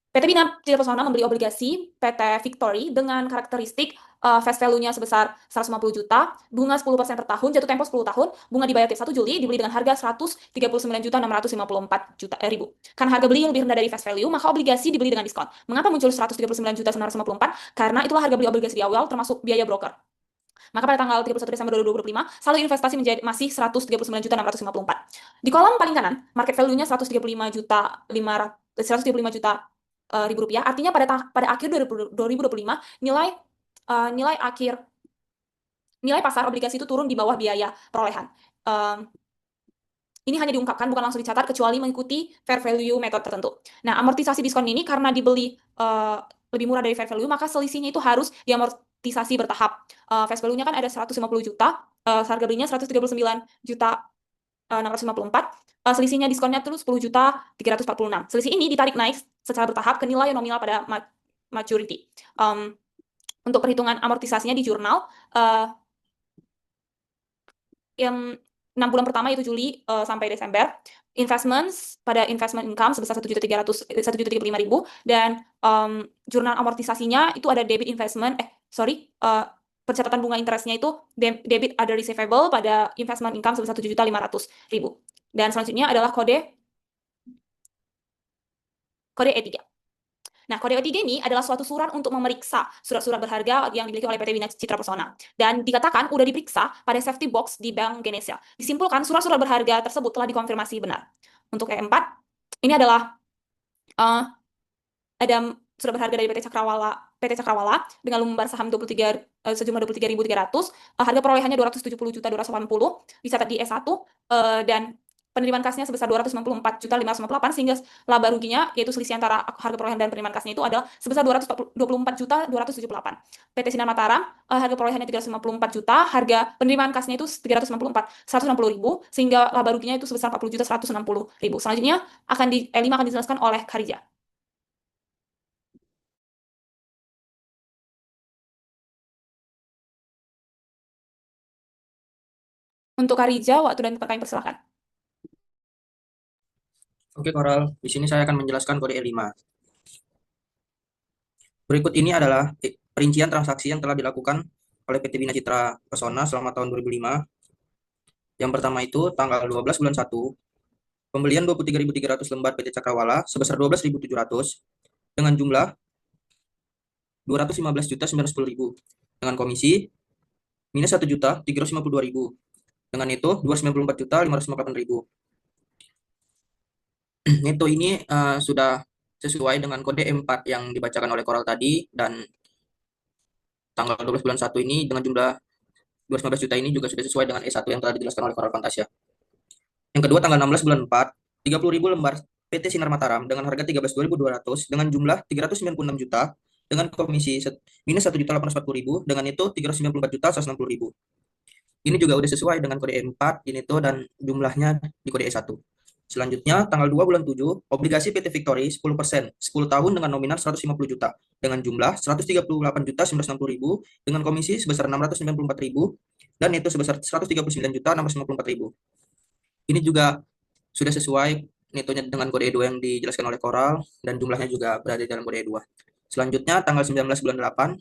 PT Bina Citra Pesona membeli obligasi PT Victory dengan karakteristik face value-nya sebesar 150 juta, bunga 10% per tahun, jatuh tempo 10 tahun, bunga dibayar tiap 1 Juli, dibeli dengan harga 139.654 ribu. Karena harga beli lebih rendah dari face value, maka obligasi dibeli dengan diskon. Mengapa muncul 139.954? Karena itulah harga beli obligasi di awal termasuk biaya broker. Maka pada tanggal 31 Desember 2025, saldo investasi masih 139.654. Di kolom paling kanan, market value-nya 135 juta ribu rupiah. Artinya pada akhir 2025 nilai pasar obligasi itu turun di bawah biaya perolehan. Ini hanya diungkapkan, bukan langsung dicatat kecuali mengikuti fair value method tertentu. Nah, amortisasi diskon ini karena dibeli lebih murah dari fair value, maka selisihnya itu harus diamortisasi bertahap. Face value-nya kan ada 150 juta, harga belinya 139 juta 654. Selisihnya diskonnya tuh 10.346. Selisih ini ditarik naik secara bertahap ke nilai nominal pada maturity. Untuk perhitungan amortisasinya di jurnal, yang 6 bulan pertama itu Juli sampai Desember, pada investment income sebesar 1.335.000, dan jurnal amortisasinya itu ada debit investment, pencatatan bunga interestnya itu debit other receivable pada investment income sebesar 7.500.000. Dan selanjutnya adalah kode E3. Nah, kode E3 ini adalah suatu surat untuk memeriksa surat-surat berharga yang dimiliki oleh PT Bina Citra Persona. Dan dikatakan udah diperiksa pada safety box di Bank Ganesha. Disimpulkan surat-surat berharga tersebut telah dikonfirmasi benar. Untuk E4, ini adalah ada surat berharga dari PT Cakrawala dengan lembar saham sejumlah 23.300, harga perolehannya 270.280, dicatat di E1, dan penerimaan kasnya sebesar 294.558, sehingga laba ruginya, yaitu selisih antara harga perolehan dan penerimaan kasnya itu adalah sebesar 224.278. PT Sinar Mataram, harga perolehannya 354 juta, harga penerimaan kasnya itu 160.000, sehingga laba ruginya itu sebesar 40.160.000. Selanjutnya E5 akan dijelaskan oleh Kharija. Untuk Kharija, waktu dan tempat kami persilahkan. Oke, Koral. Di sini saya akan menjelaskan kode E5. Berikut ini adalah perincian transaksi yang telah dilakukan oleh PT Bina Citra Persona selama tahun 2005. Yang pertama itu tanggal 12 bulan 1, pembelian 23.300 lembar PT Cakrawala sebesar 12.700 dengan jumlah 215.910.000 dengan komisi minus 1.352.000. Dengan itu 294.558.000. Neto ini sudah sesuai dengan kode E4 yang dibacakan oleh Koral tadi, dan tanggal 12 bulan 1 ini dengan jumlah 215 juta ini juga sudah sesuai dengan E1 yang telah dijelaskan oleh Koral Fantasia. Yang kedua tanggal 16 bulan 4, 30.000 lembar PT Sinar Mataram dengan harga 13.200 dengan jumlah 396 juta dengan komisi minus 1.840.000, dengan itu 394.160.000. Ini juga sudah sesuai dengan kode E4 ini tuh, dan jumlahnya di kode E1. Selanjutnya, tanggal 2 bulan 7, obligasi PT Victory 10%, 10 tahun dengan nominal 150 juta, dengan jumlah 138.960.000, dengan komisi sebesar 694.000, dan itu sebesar 139.654.000. Ini juga sudah sesuai netonya dengan kode E2 yang dijelaskan oleh Koral, dan jumlahnya juga berada di dalam kode E2. Selanjutnya, tanggal 19 bulan 8,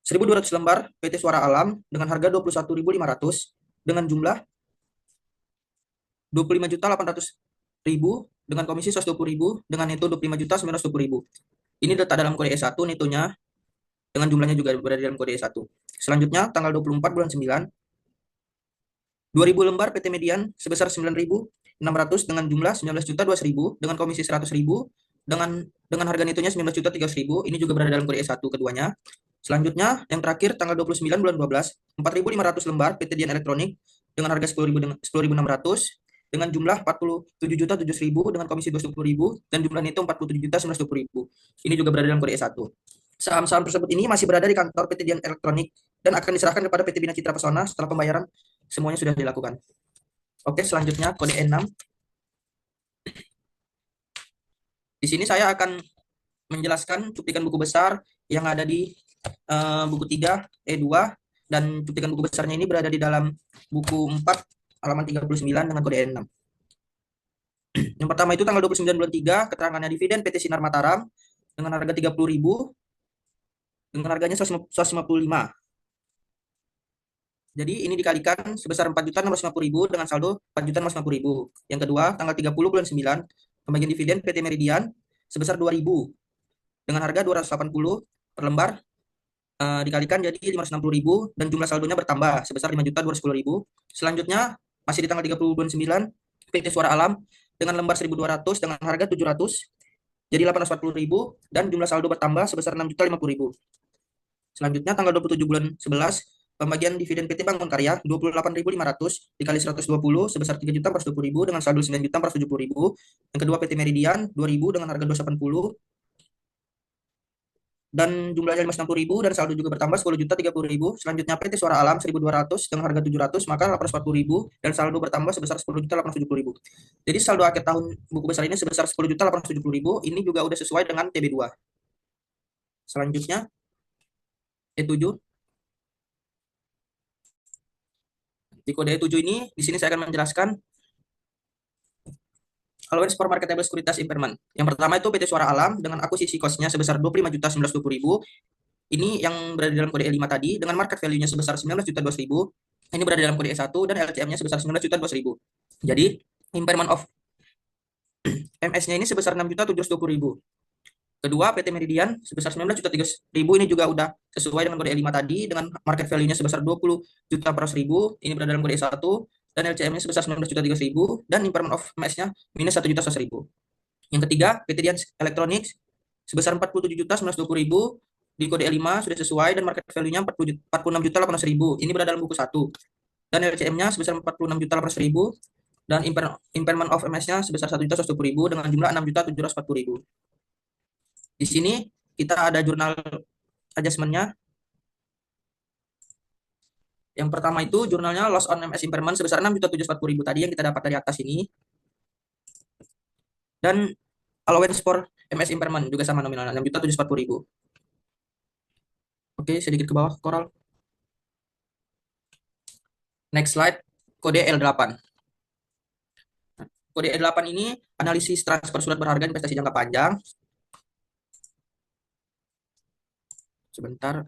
1.200 lembar PT Suara Alam dengan harga 21.500, dengan jumlah 25.800.000 dengan komisi 120.000, dengan neto 25.920.000. Ini letak dalam kode E1 netonya, dengan jumlahnya juga berada dalam kode E1. Selanjutnya tanggal 24 bulan 9, 2.000 lembar PT Median sebesar 9.600 dengan jumlah 19.200.000 dengan komisi 100.000, dengan harga netonya 19.300.000. Ini juga berada dalam kode E1 keduanya. Selanjutnya yang terakhir tanggal 29 bulan 12, 4.500 lembar PT Dian Elektronik dengan harga 10.600 dengan jumlah 47.700.000 dengan komisi 220.000, dan jumlah neto 47.920.000. Ini juga berada dalam kode E1. Saham-saham tersebut ini masih berada di kantor PT Dian Elektronik dan akan diserahkan kepada PT Bina Citra Persona setelah pembayaran semuanya sudah dilakukan. Oke, selanjutnya kode E6. Di sini saya akan menjelaskan cuplikan buku besar yang ada di buku 3 E2, dan cuplikan buku besarnya ini berada di dalam buku 4 halaman 39 dengan kode E6. Yang pertama itu tanggal 29 bulan 3, keterangannya dividen PT Sinar Mataram dengan harga 30.000 dengan harganya 155. Jadi ini dikalikan sebesar 4.650.000 dengan saldo 4.650.000. Yang kedua tanggal 30 bulan 9, pembagian dividen PT Meridian sebesar 2.000 dengan harga 280 per lembar, dikalikan jadi 560.000, dan jumlah saldonya bertambah sebesar 5.210.000. Selanjutnya masih di tanggal 30 bulan 9, PT Suara Alam dengan lembar 1.200 dengan harga 700 jadi 840.000, dan jumlah saldo bertambah sebesar 6.050.000. Selanjutnya tanggal 27 bulan 11, pembagian dividen PT Bangun Karya 28.500 dikali 120 sebesar 3.420.000 dengan saldo 9.470.000. Yang kedua PT Meridian 2.000 dengan harga 280. dan jumlahnya 560.000 dan saldo juga bertambah 10.030.000. Selanjutnya PT Suara Alam 1.200 dengan harga 700 maka 840.000 dan saldo bertambah sebesar 10.870.000. Jadi saldo akhir tahun buku besar ini sebesar 10.870.000. Ini juga udah sesuai dengan TB2. Selanjutnya E7. Di kode E7 ini di sini saya akan menjelaskan allowance for marketable securities impairment. Yang pertama itu PT Suara Alam dengan akuisisi cost-nya sebesar 25.920.000. Ini yang berada dalam kode E5 tadi dengan market value-nya sebesar 19.200.000. Ini berada dalam kode E1 dan LCM-nya sebesar 19.200.000. Jadi impairment of MS-nya ini sebesar 6.720.000. Kedua, PT Meridian sebesar 19.300.000. Ini juga udah sesuai dengan kode E5 tadi dengan market value-nya sebesar 20 juta per 1.000. Ini berada dalam kode E1 dan LCM-nya sebesar 19.300.000 dan impairment of MS-nya minus 1.100.000. Yang ketiga, PT Dian Electronics sebesar 47.920.000 di kode E5 sudah sesuai dan market value-nya 46.800.000. Ini berada dalam buku 1. Dan LCM-nya sebesar 46.800.000 dan impairment of MS-nya sebesar 1.110.000 dengan jumlah 6.740.000. Di sini kita ada jurnal adjustment-nya. Yang pertama itu jurnalnya loss on MS impairment sebesar 6.740.000 tadi yang kita dapat dari atas ini. Dan allowance for MS impairment juga sama nominalnya 6.740.000. Oke, sedikit ke bawah, Koral. Next slide, kode L8. Kode E8 ini analisis transfer surat berharga investasi jangka panjang. Sebentar.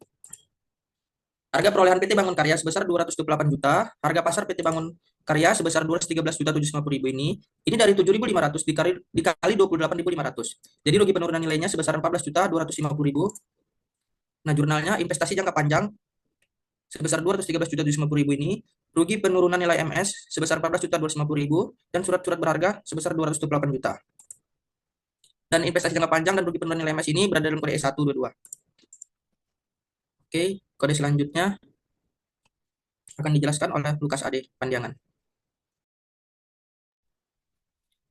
Harga perolehan PT Bangun Karya sebesar 228 juta. Harga pasar PT Bangun Karya sebesar 213.750.000 ini dari 7.500 dikali 28.500. Jadi rugi penurunan nilainya sebesar 14.250.000. Nah, jurnalnya investasi jangka panjang sebesar 213.750.000 ini, rugi penurunan nilai MS sebesar 14.250.000 dan surat-surat berharga sebesar 228 juta. Dan investasi jangka panjang dan rugi penurunan nilai MS ini berada dalam kode E122. Oke, kode selanjutnya akan dijelaskan oleh Lukas Ade Pandiangan.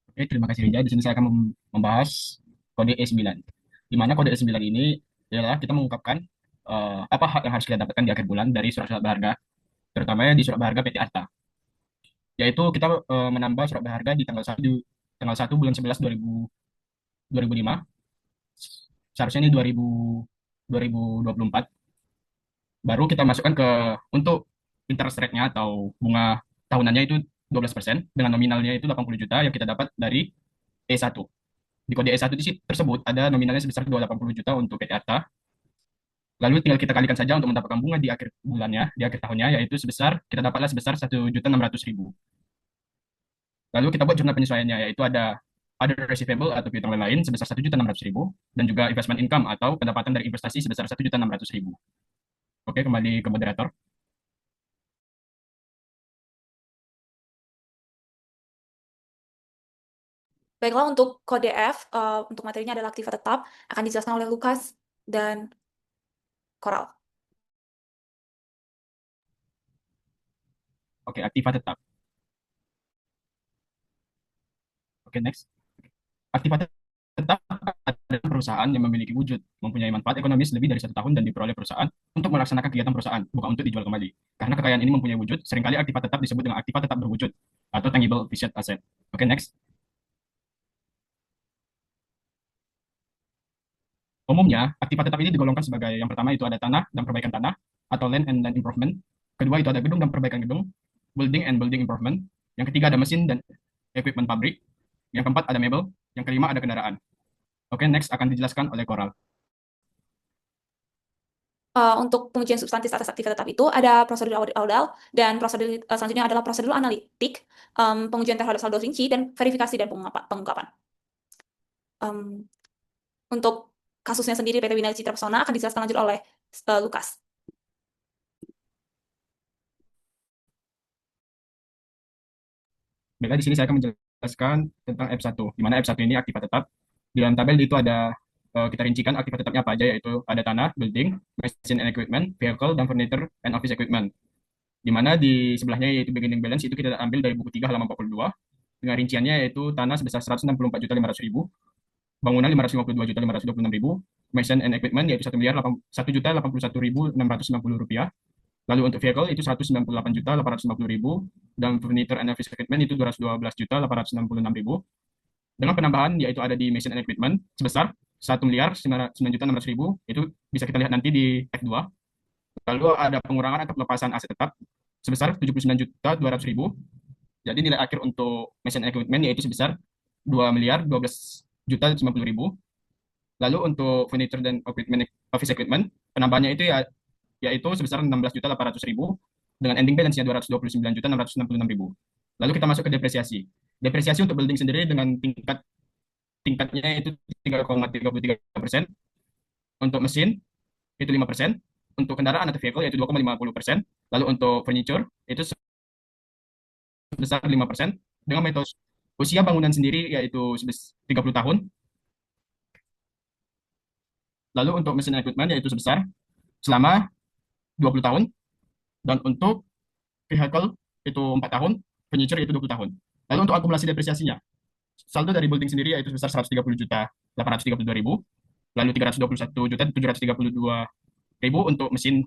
Oke, terima kasih Rija. Di sini saya akan membahas kode E9. Di mana kode E9 ini adalah kita mengungkapkan apa hak yang harus kita dapatkan di akhir bulan dari surat-surat berharga, terutamanya di surat berharga PT Arta. Yaitu kita menambah surat berharga di tanggal 1 bulan 11 2005. Seharusnya ini 2024. Baru kita masukkan untuk interest rate-nya atau bunga tahunannya itu 12% dengan nominalnya itu 80 juta yang kita dapat dari E1. Di kode E1 tersebut ada nominalnya sebesar 280 juta untuk PT Arta. Lalu tinggal kita kalikan saja untuk mendapatkan bunga di akhir bulannya, di akhir tahunnya, yaitu kita dapatlah sebesar 1.600.000. Lalu kita buat jurnal penyesuaiannya, yaitu ada other receivable atau piutang lain sebesar 1.600.000 dan juga investment income atau pendapatan dari investasi sebesar 1.600.000. Oke, kembali ke moderator. Baiklah, untuk kode F, untuk materinya adalah aktiva tetap, akan dijelaskan oleh Lukas dan Koral. Oke, aktiva tetap. Oke, next. Aktiva tetap adalah perusahaan yang memiliki wujud, mempunyai manfaat ekonomis lebih dari 1 tahun dan diperoleh perusahaan untuk melaksanakan kegiatan perusahaan, bukan untuk dijual kembali. Karena kekayaan ini mempunyai wujud, seringkali aktiva tetap disebut dengan aktiva tetap berwujud atau tangible fixed asset. Oke, next. Umumnya, aktiva tetap ini digolongkan sebagai yang pertama itu ada tanah dan perbaikan tanah atau land and land improvement. Kedua itu ada gedung dan perbaikan gedung, building and building improvement. Yang ketiga ada mesin dan equipment pabrik. Yang keempat ada mebel. Yang kelima ada kendaraan. Oke, next akan dijelaskan oleh Koral. Untuk pengujian substansi atas aktiva tetap itu ada prosedur awal dan prosedur selanjutnya adalah prosedur analitik, pengujian terhadap saldo rinci dan verifikasi dan pengungkapan. Untuk kasusnya sendiri PT Winara Citra Pesona akan dijelaskan lanjut oleh Lukas. Baiklah, di sini saya akan menjelaskan tentang F1, di mana F1 ini aktiva tetap. Di dalam tabel itu ada kita rincikan aktiva tetapnya apa aja, yaitu ada tanah, building, machine and equipment, vehicle, dan furniture and office equipment. Di mana di sebelahnya yaitu beginning balance itu kita ambil dari buku 3 halaman 42 dengan rinciannya yaitu tanah sebesar 164.500.000, bangunan 552.526.000, machine and equipment yaitu 1.081.081.690 rupiah. Lalu untuk vehicle itu 198.850.000 dan furniture and office equipment itu 212.866.000. Dengan penambahan yaitu ada di machine and equipment sebesar 1.909.600.000 itu bisa kita lihat nanti di F2. Lalu ada pengurangan atau pelepasan aset tetap sebesar 79.200.000. Jadi nilai akhir untuk machine and equipment yaitu sebesar 2.012.050.000. Lalu untuk furniture dan equipment, office equipment penambahannya itu yaitu sebesar 16.800.000 dengan ending balance-nya 229.666.000. Lalu kita masuk ke depresiasi. Depresiasi untuk building sendiri dengan tingkatnya itu 3,33%. Untuk mesin itu 5%. Untuk kendaraan atau vehicle yaitu 2,50%. Lalu untuk furniture itu sebesar 5%. Dengan metode usia bangunan sendiri yaitu 30 tahun. Lalu untuk mesin equipment yaitu sebesar selama 20 tahun. Dan untuk vehicle itu 4 tahun, furniture itu 20 tahun. Lalu untuk akumulasi depresiasinya, saldo dari building sendiri yaitu sebesar 130.832.000, lalu 321.732.000 untuk mesin.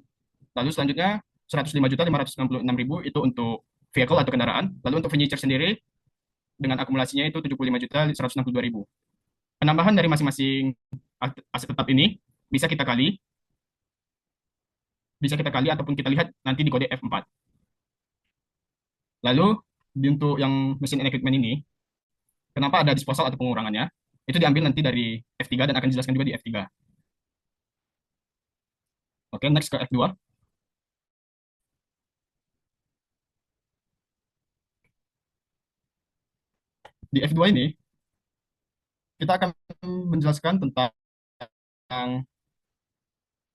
Lalu selanjutnya 105.596.000 itu untuk vehicle atau kendaraan. Lalu untuk furniture sendiri dengan akumulasinya itu 75.162.000. Penambahan dari masing-masing aset tetap ini bisa kita kali ataupun kita lihat nanti di kode F4. Lalu untuk yang mesin and equipment ini, kenapa ada disposal atau pengurangannya? Itu diambil nanti dari F3 dan akan dijelaskan juga di F3. Oke, next ke F2. Di F2 ini, kita akan menjelaskan tentang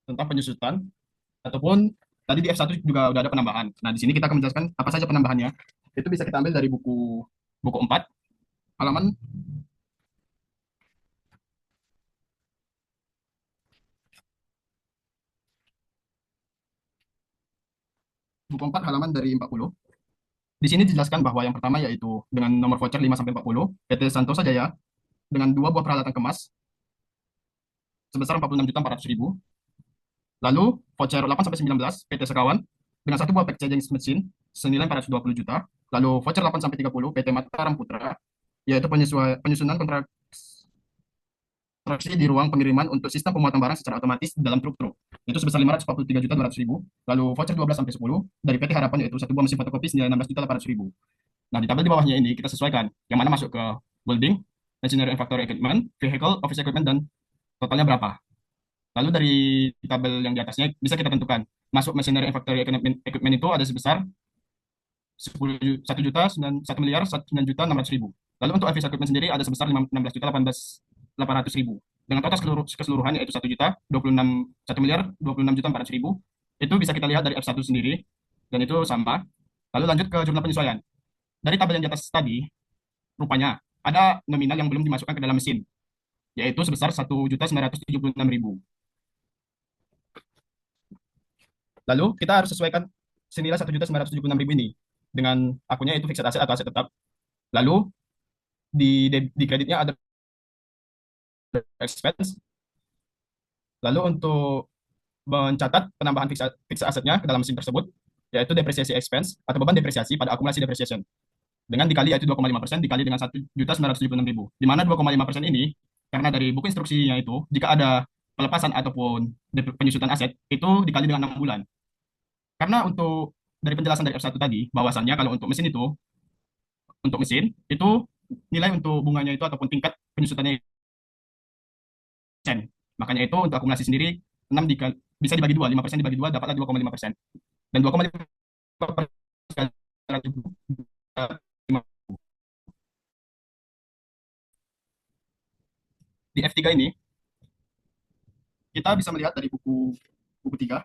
penyusutan ataupun tadi di F1 juga udah ada penambahan. Nah, di sini kita akan menjelaskan apa saja penambahannya. Itu bisa kita ambil dari buku 4 halaman dari 40. Di sini dijelaskan bahwa yang pertama yaitu dengan nomor voucher 5 sampai 40 PT Santosa Jaya dengan 2 buah peralatan kemas sebesar 46.400.000. Lalu voucher 8 sampai 19 PT Sekawan dengan 1 buah packaging mesin senilai 420 juta. Lalu voucher 8 sampai 30 PT Mataram Putra yaitu penyusunan kontraksi di ruang pengiriman untuk sistem pemuatan barang secara otomatis dalam truk-truk. Itu sebesar 543.200.000. Lalu voucher 12 sampai 10 dari PT Harapan yaitu 1 buah mesin fotokopi senilai 16.800.000. Nah, di tabel di bawahnya ini kita sesuaikan yang mana masuk ke building, machinery and factory equipment, vehicle, office equipment, dan totalnya berapa. Lalu dari tabel yang di atasnya bisa kita tentukan masuk machinery and factory equipment itu ada sebesar 1.900.000. Lalu untuk office equipment sendiri ada sebesar 16.800.000. Dengan total keseluruhan yaitu 1.026.400.000. Itu bisa kita lihat dari F1 sendiri dan itu sama. Lalu lanjut ke jumlah penyesuaian. Dari tabel yang di atas tadi, rupanya ada nominal yang belum dimasukkan ke dalam mesin, yaitu sebesar 1.976.000. Lalu kita harus sesuaikan senilai 1.976.000 ini dengan akunnya itu fixed asset atau aset tetap. Lalu di kreditnya ada expense. Lalu untuk mencatat penambahan fixed asetnya ke dalam mesin tersebut, yaitu depresiasi expense atau beban depresiasi pada akumulasi depreciation. Dengan dikali yaitu 2,5% dikali dengan 1.976.000. Di mana 2,5% ini karena dari buku instruksinya itu jika ada pelepasan ataupun penyusutan aset itu dikali dengan 6 bulan. Karena untuk dari penjelasan dari F1 tadi bahwasannya kalau untuk mesin itu nilai untuk bunganya itu ataupun tingkat penyusutannya persen. Makanya itu untuk akumulasi sendiri 6 bisa dibagi 2, 5% dibagi 2 dapatlah 2,5%. Dan 2,5% di F3 ini kita bisa melihat dari buku 3,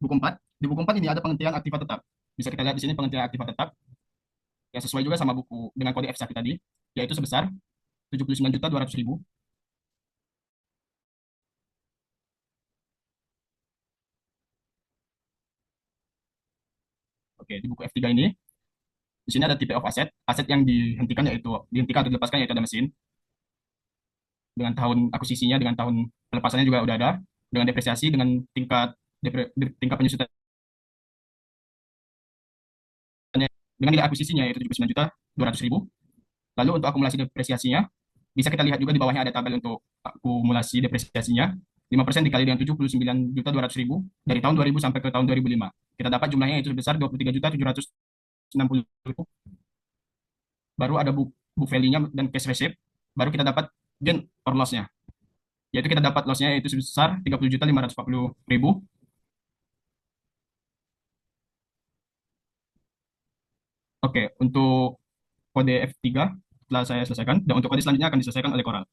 buku 4. Di buku 4 ini ada penghentian aktiva tetap. Bisa kita lihat di sini penghentian aktiva tetap yang sesuai juga sama buku dengan kode F1 tadi, yaitu sebesar 79.200.000. Oke, di buku F3 ini, di sini ada tipe of aset. Aset yang dihentikan atau dilepaskan yaitu ada mesin. dengan tahun akuisisinya, dengan tahun pelepasannya juga udah ada, dengan depresiasi, dengan tingkat penyusutannya, dengan nilai akuisisinya yaitu 79.200.000. Lalu untuk akumulasi depresiasinya, bisa kita lihat juga di bawahnya ada tabel untuk akumulasi depresiasinya. 5% dikali dengan 79.200.000 dari tahun 2000 sampai ke tahun 2005. Kita dapat jumlahnya itu sebesar 23.760.000. Baru ada book value-nya dan cash receipt. Baru kita dapat gain or loss-nya. Yaitu kita dapat loss-nya yaitu sebesar 30.540.000. Oke, untuk kode F3 telah saya selesaikan. Dan untuk kode selanjutnya akan diselesaikan oleh Coral.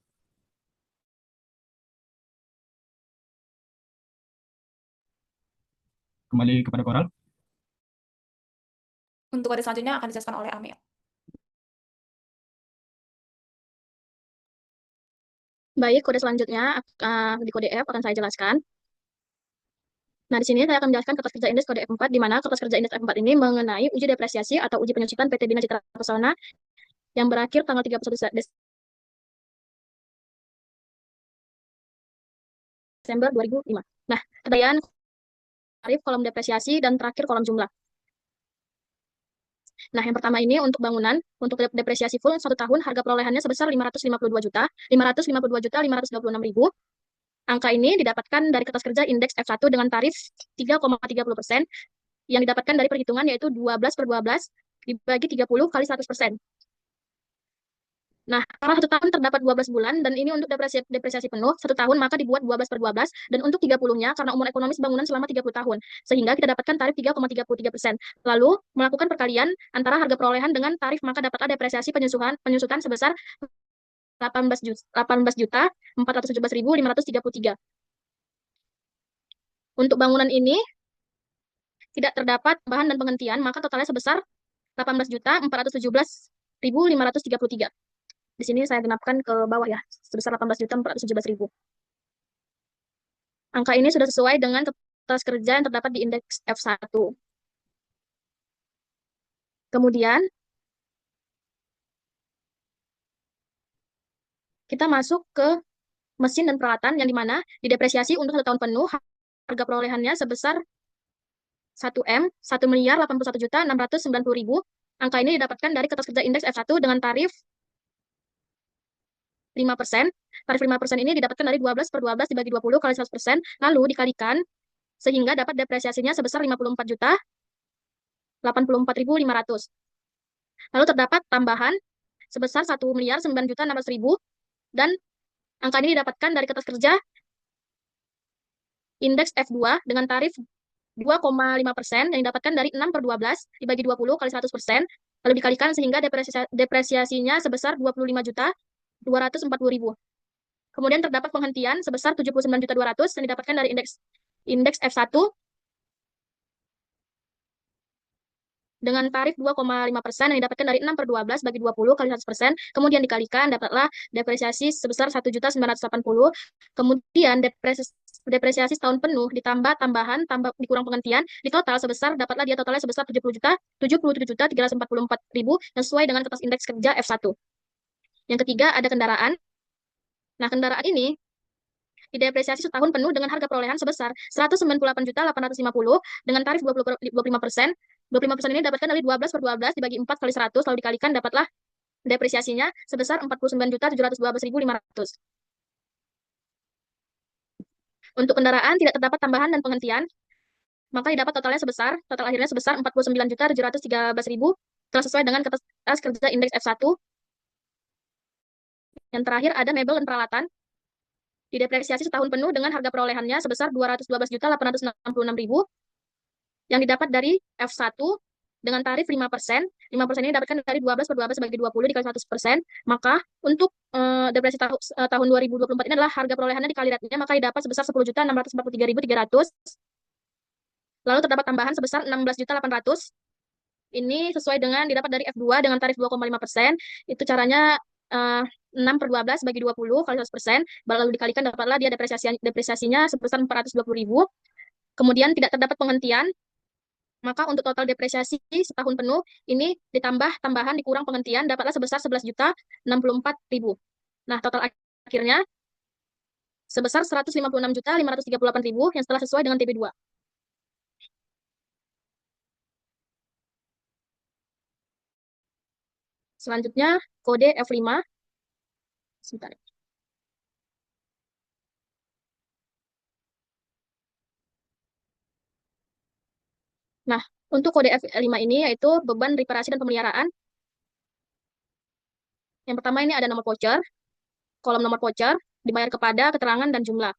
Kembali kepada Coral. Untuk kode selanjutnya akan dijelaskan oleh Amel. Baik, kode selanjutnya di kode F akan saya jelaskan. Nah, di sini saya akan menjelaskan kertas kerja indeks kode F4, di mana kertas kerja indeks F4 ini mengenai uji depresiasi atau uji penyusutan PT Bina Citra Pesona yang berakhir tanggal 31 Desember 2005. Nah, kemudian tarif, kolom depresiasi, dan terakhir kolom jumlah. Nah, yang pertama ini untuk bangunan, untuk depresiasi full 1 tahun, harga perolehannya sebesar 552.526.000. Angka ini didapatkan dari kertas kerja indeks F1 dengan tarif 3,30%, yang didapatkan dari perhitungan yaitu 12/12 dibagi 30 kali 100%. Nah, karena 1 tahun terdapat 12 bulan, dan ini untuk depresiasi penuh, 1 tahun maka dibuat 12/12, dan untuk 30-nya, karena umur ekonomis bangunan selama 30 tahun, sehingga kita dapatkan tarif 3,33%. Lalu, melakukan perkalian antara harga perolehan dengan tarif, maka dapatlah depresiasi penyusutan sebesar 18.417.533. Untuk bangunan ini, tidak terdapat tambahan dan penghentian, maka totalnya sebesar 18.417.533. Di sini saya genapkan ke bawah ya, sebesar 18.417.000. Angka ini sudah sesuai dengan kertas kerja yang terdapat di indeks F1. Kemudian, kita masuk ke mesin dan peralatan, yang dimana didepresiasi untuk 1 tahun penuh, harga perolehannya sebesar 1M, 1.081.690.000. Angka ini didapatkan dari kertas kerja indeks F1 dengan tarif 5%. Tarif 5% ini didapatkan dari 12/12 dibagi 20 kali 100%, lalu dikalikan, sehingga dapat depresiasinya sebesar 54.084.500. Lalu terdapat tambahan sebesar 1.009.600.000, dan angka ini didapatkan dari kertas kerja indeks F2 dengan tarif 2,5%, yang didapatkan dari 6/12 dibagi 20 kali 100%, lalu dikalikan sehingga depresiasinya sebesar 25.240.000. Kemudian terdapat penghentian sebesar 79.200 yang didapatkan dari indeks F1 dengan tarif 2,5%, yang didapatkan dari 6/12 bagi 20 kali 100%, kemudian dikalikan, dapatlah depresiasi sebesar 1.980. Kemudian depresiasi setahun penuh ditambah tambahan, dikurang penghentian, di total sebesar, dapatlah dia totalnya sebesar 77.344.000, yang sesuai dengan kertas indeks kerja F1. Yang ketiga, ada kendaraan. Nah, kendaraan ini didepresiasi setahun penuh dengan harga perolehan sebesar 198.850 dengan tarif 25%. 25% ini dapatkan dari 12/12 dibagi 4 kali 100, lalu dikalikan, dapatlah depresiasinya sebesar 49.712.500. Untuk kendaraan tidak terdapat tambahan dan penghentian, maka didapat total akhirnya sebesar 49.713.000, telah sesuai dengan kertas kerja indeks F1. Yang terakhir ada mebel dan peralatan. Didepresiasi setahun penuh dengan harga perolehannya sebesar 212.866.000, yang didapat dari F1 dengan tarif 5%. 5% ini didapatkan dari 12/12 bagi 20 dikali 100%. Maka untuk depresiasi tahun 2024 ini adalah harga perolehannya dikali rate-nya, maka didapat sebesar 10.643.300. Lalu terdapat tambahan sebesar 16.800. Ini sesuai dengan didapat dari F2 dengan tarif 2,5%. Itu caranya 6/12 bagi 20 kali 100%, lalu dikalikan, dapatlah dia depresiasinya sebesar 420.000. Kemudian tidak terdapat penghentian, maka untuk total depresiasi setahun penuh ini ditambah tambahan dikurang penghentian, dapatlah sebesar 11.064.000. Nah, total akhirnya sebesar 156.538.000 yang telah sesuai dengan TB2. Selanjutnya, kode F5. Sebentar. Nah, untuk kode F5 ini yaitu beban reparasi dan pemeliharaan. Yang pertama ini ada nomor voucher, kolom nomor voucher, dibayar kepada keterangan dan jumlah.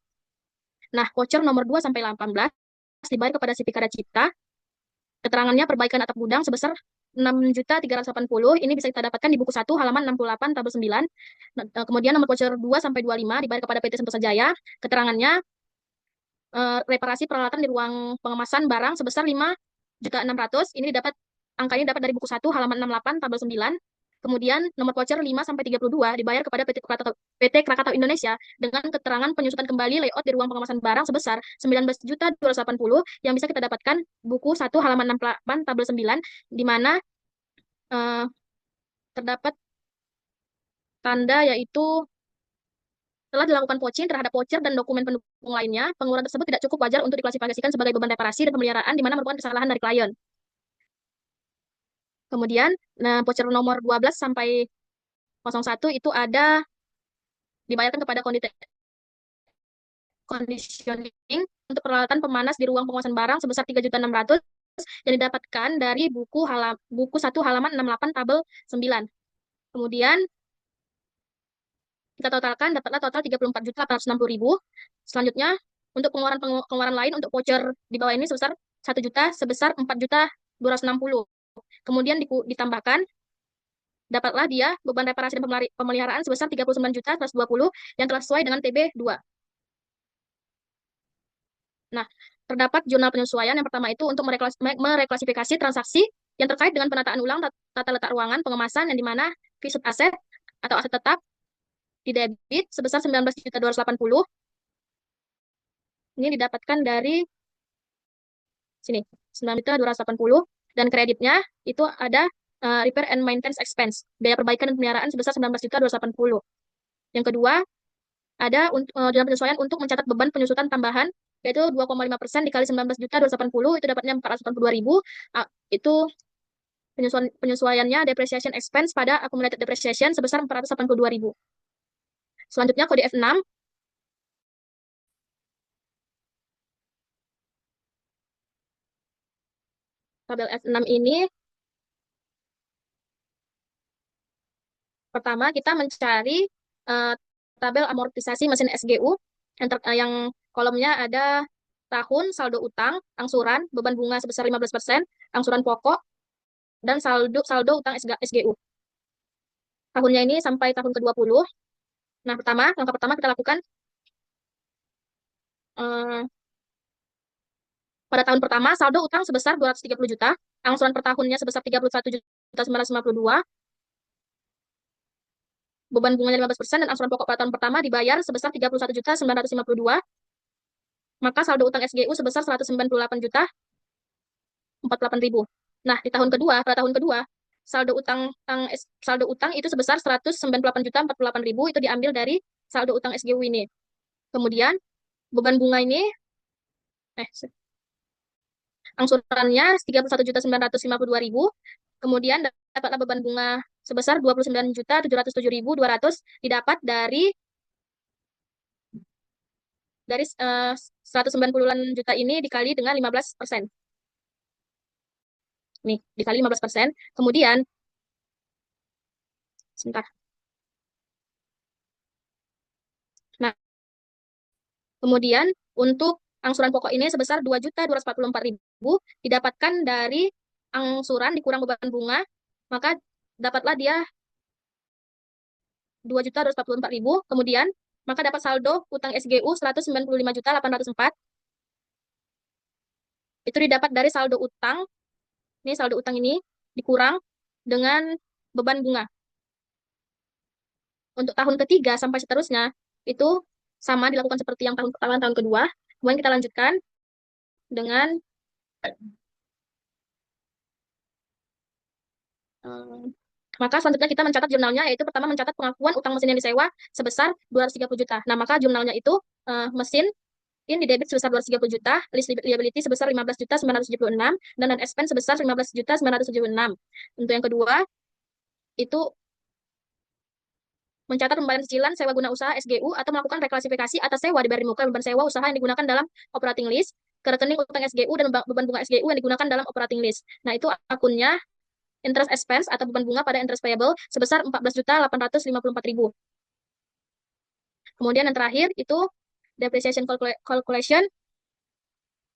Nah, voucher nomor 2 sampai 18 dibayar kepada si Pikada Cipta. Keterangannya perbaikan atap gudang sebesar 6.380. Ini bisa kita dapatkan di buku 1 halaman 68 tabel 9. Kemudian nomor voucher 2 sampai 25 dibayar kepada PT Sentosa Jaya. Keterangannya reparasi peralatan di ruang pengemasan barang sebesar 5.600.000. Ini angka ini dapat dari buku 1 halaman 68 tabel 9. Kemudian nomor voucher 5 sampai 32 dibayar kepada PT Krakatau Indonesia dengan keterangan penyusutan kembali layout di ruang pengemasan barang sebesar 19.280 yang bisa kita dapatkan buku 1 halaman 68 tabel 9 di mana terdapat tanda yaitu telah dilakukan poaching terhadap voucher dan dokumen pendukung lainnya. Pengeluaran tersebut tidak cukup wajar untuk diklasifikasikan sebagai beban reparasi dan pemeliharaan di mana merupakan kesalahan dari klien. Kemudian, voucher nomor 12 sampai 01 itu ada dibayarkan kepada conditioning untuk peralatan pemanas di ruang penguasaan barang sebesar 3.600.000 yang didapatkan dari buku 1 halaman 68 tabel 9. Kemudian kita totalkan dapatlah total 34.860.000. Selanjutnya untuk pengeluaran lain untuk voucher di bawah ini sebesar 1 juta sebesar 4.260. Kemudian ditambahkan dapatlah dia beban reparasi dan pemeliharaan sebesar 39.120 yang telah sesuai dengan TB2. Nah, terdapat jurnal penyesuaian yang pertama itu untuk mereklasifikasi transaksi yang terkait dengan penataan ulang tata letak ruangan pengemasan yang dimana fisut aset atau aset tetap di debit sebesar 19.280. Ini didapatkan dari sini 9.280 dan kreditnya itu ada repair and maintenance expense, biaya perbaikan dan pemeliharaan sebesar 19.280. Yang kedua, ada jurnal penyesuaian untuk mencatat beban penyusutan tambahan yaitu 2,5% dikali 19.280 itu dapatnya 482.000. Itu penyesuaiannya depreciation expense pada accumulated depreciation sebesar 482.000. Selanjutnya kode F6. Tabel F6 ini pertama kita mencari tabel amortisasi mesin SGU yang kolomnya ada tahun, saldo utang, angsuran, beban bunga sebesar 15%, angsuran pokok, dan saldo utang SGU. Tahunnya ini sampai tahun ke-20. Nah, langkah pertama kita lakukan pada tahun pertama saldo utang sebesar 230 juta, angsuran per tahunnya sebesar 31.952, beban bunganya 15% dan angsuran pokok pada tahun pertama dibayar sebesar 31.952, maka saldo utang SGU sebesar 198.048.000. Nah, pada tahun kedua, saldo utang itu sebesar 198.048.000 itu diambil dari saldo utang SGU ini. Kemudian beban bunga ini angsurannya 31.952.000. Kemudian dapatlah beban bunga sebesar 29.707.200 didapat dari 190 juta ini dikali dengan 15%. Nih, dikali 15%. Kemudian, sebentar. Nah, kemudian untuk angsuran pokok ini sebesar 2.244.000 didapatkan dari angsuran dikurang beban bunga, maka dapatlah dia 2.244.000. Kemudian, maka dapat saldo utang SGU 195.804. Itu didapat dari saldo utang. Ini saldo utang ini dikurang dengan beban bunga. Untuk tahun ketiga sampai seterusnya, itu sama dilakukan seperti yang tahun pertama dan tahun kedua. Kemudian kita lanjutkan dengan maka selanjutnya kita mencatat jurnalnya, yaitu pertama mencatat pengakuan utang mesin yang disewa sebesar 230 juta. Nah, maka jurnalnya itu mesin in di debit sebesar 230 juta, list liability sebesar 15.976, dan non expense sebesar 15.976. Untuk yang kedua, itu mencatat pembayaran cicilan sewa guna usaha SGU atau melakukan reklasifikasi atas sewa dibayar di muka beban sewa usaha yang digunakan dalam operating list ke rekening utang SGU dan beban bunga SGU yang digunakan dalam operating list. Nah, itu akunnya interest expense atau beban bunga pada interest payable sebesar 14.854.000. Kemudian yang terakhir itu depreciation calculation,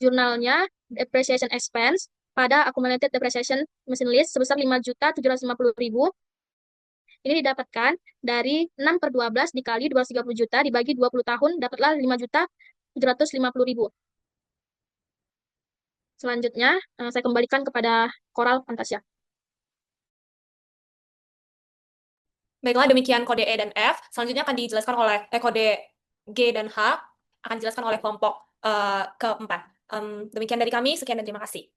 jurnalnya depreciation expense pada accumulated depreciation mesin list sebesar 5.750.000. Ini didapatkan dari 6/12 dikali 230 juta dibagi 20 tahun, dapatlah 5.750.000. Selanjutnya, saya kembalikan kepada Koral Fantasia. Baiklah, demikian kode E dan F. Selanjutnya akan dijelaskan oleh kode G dan H akan dijelaskan oleh kelompok keempat. Demikian dari kami, sekian dan terima kasih.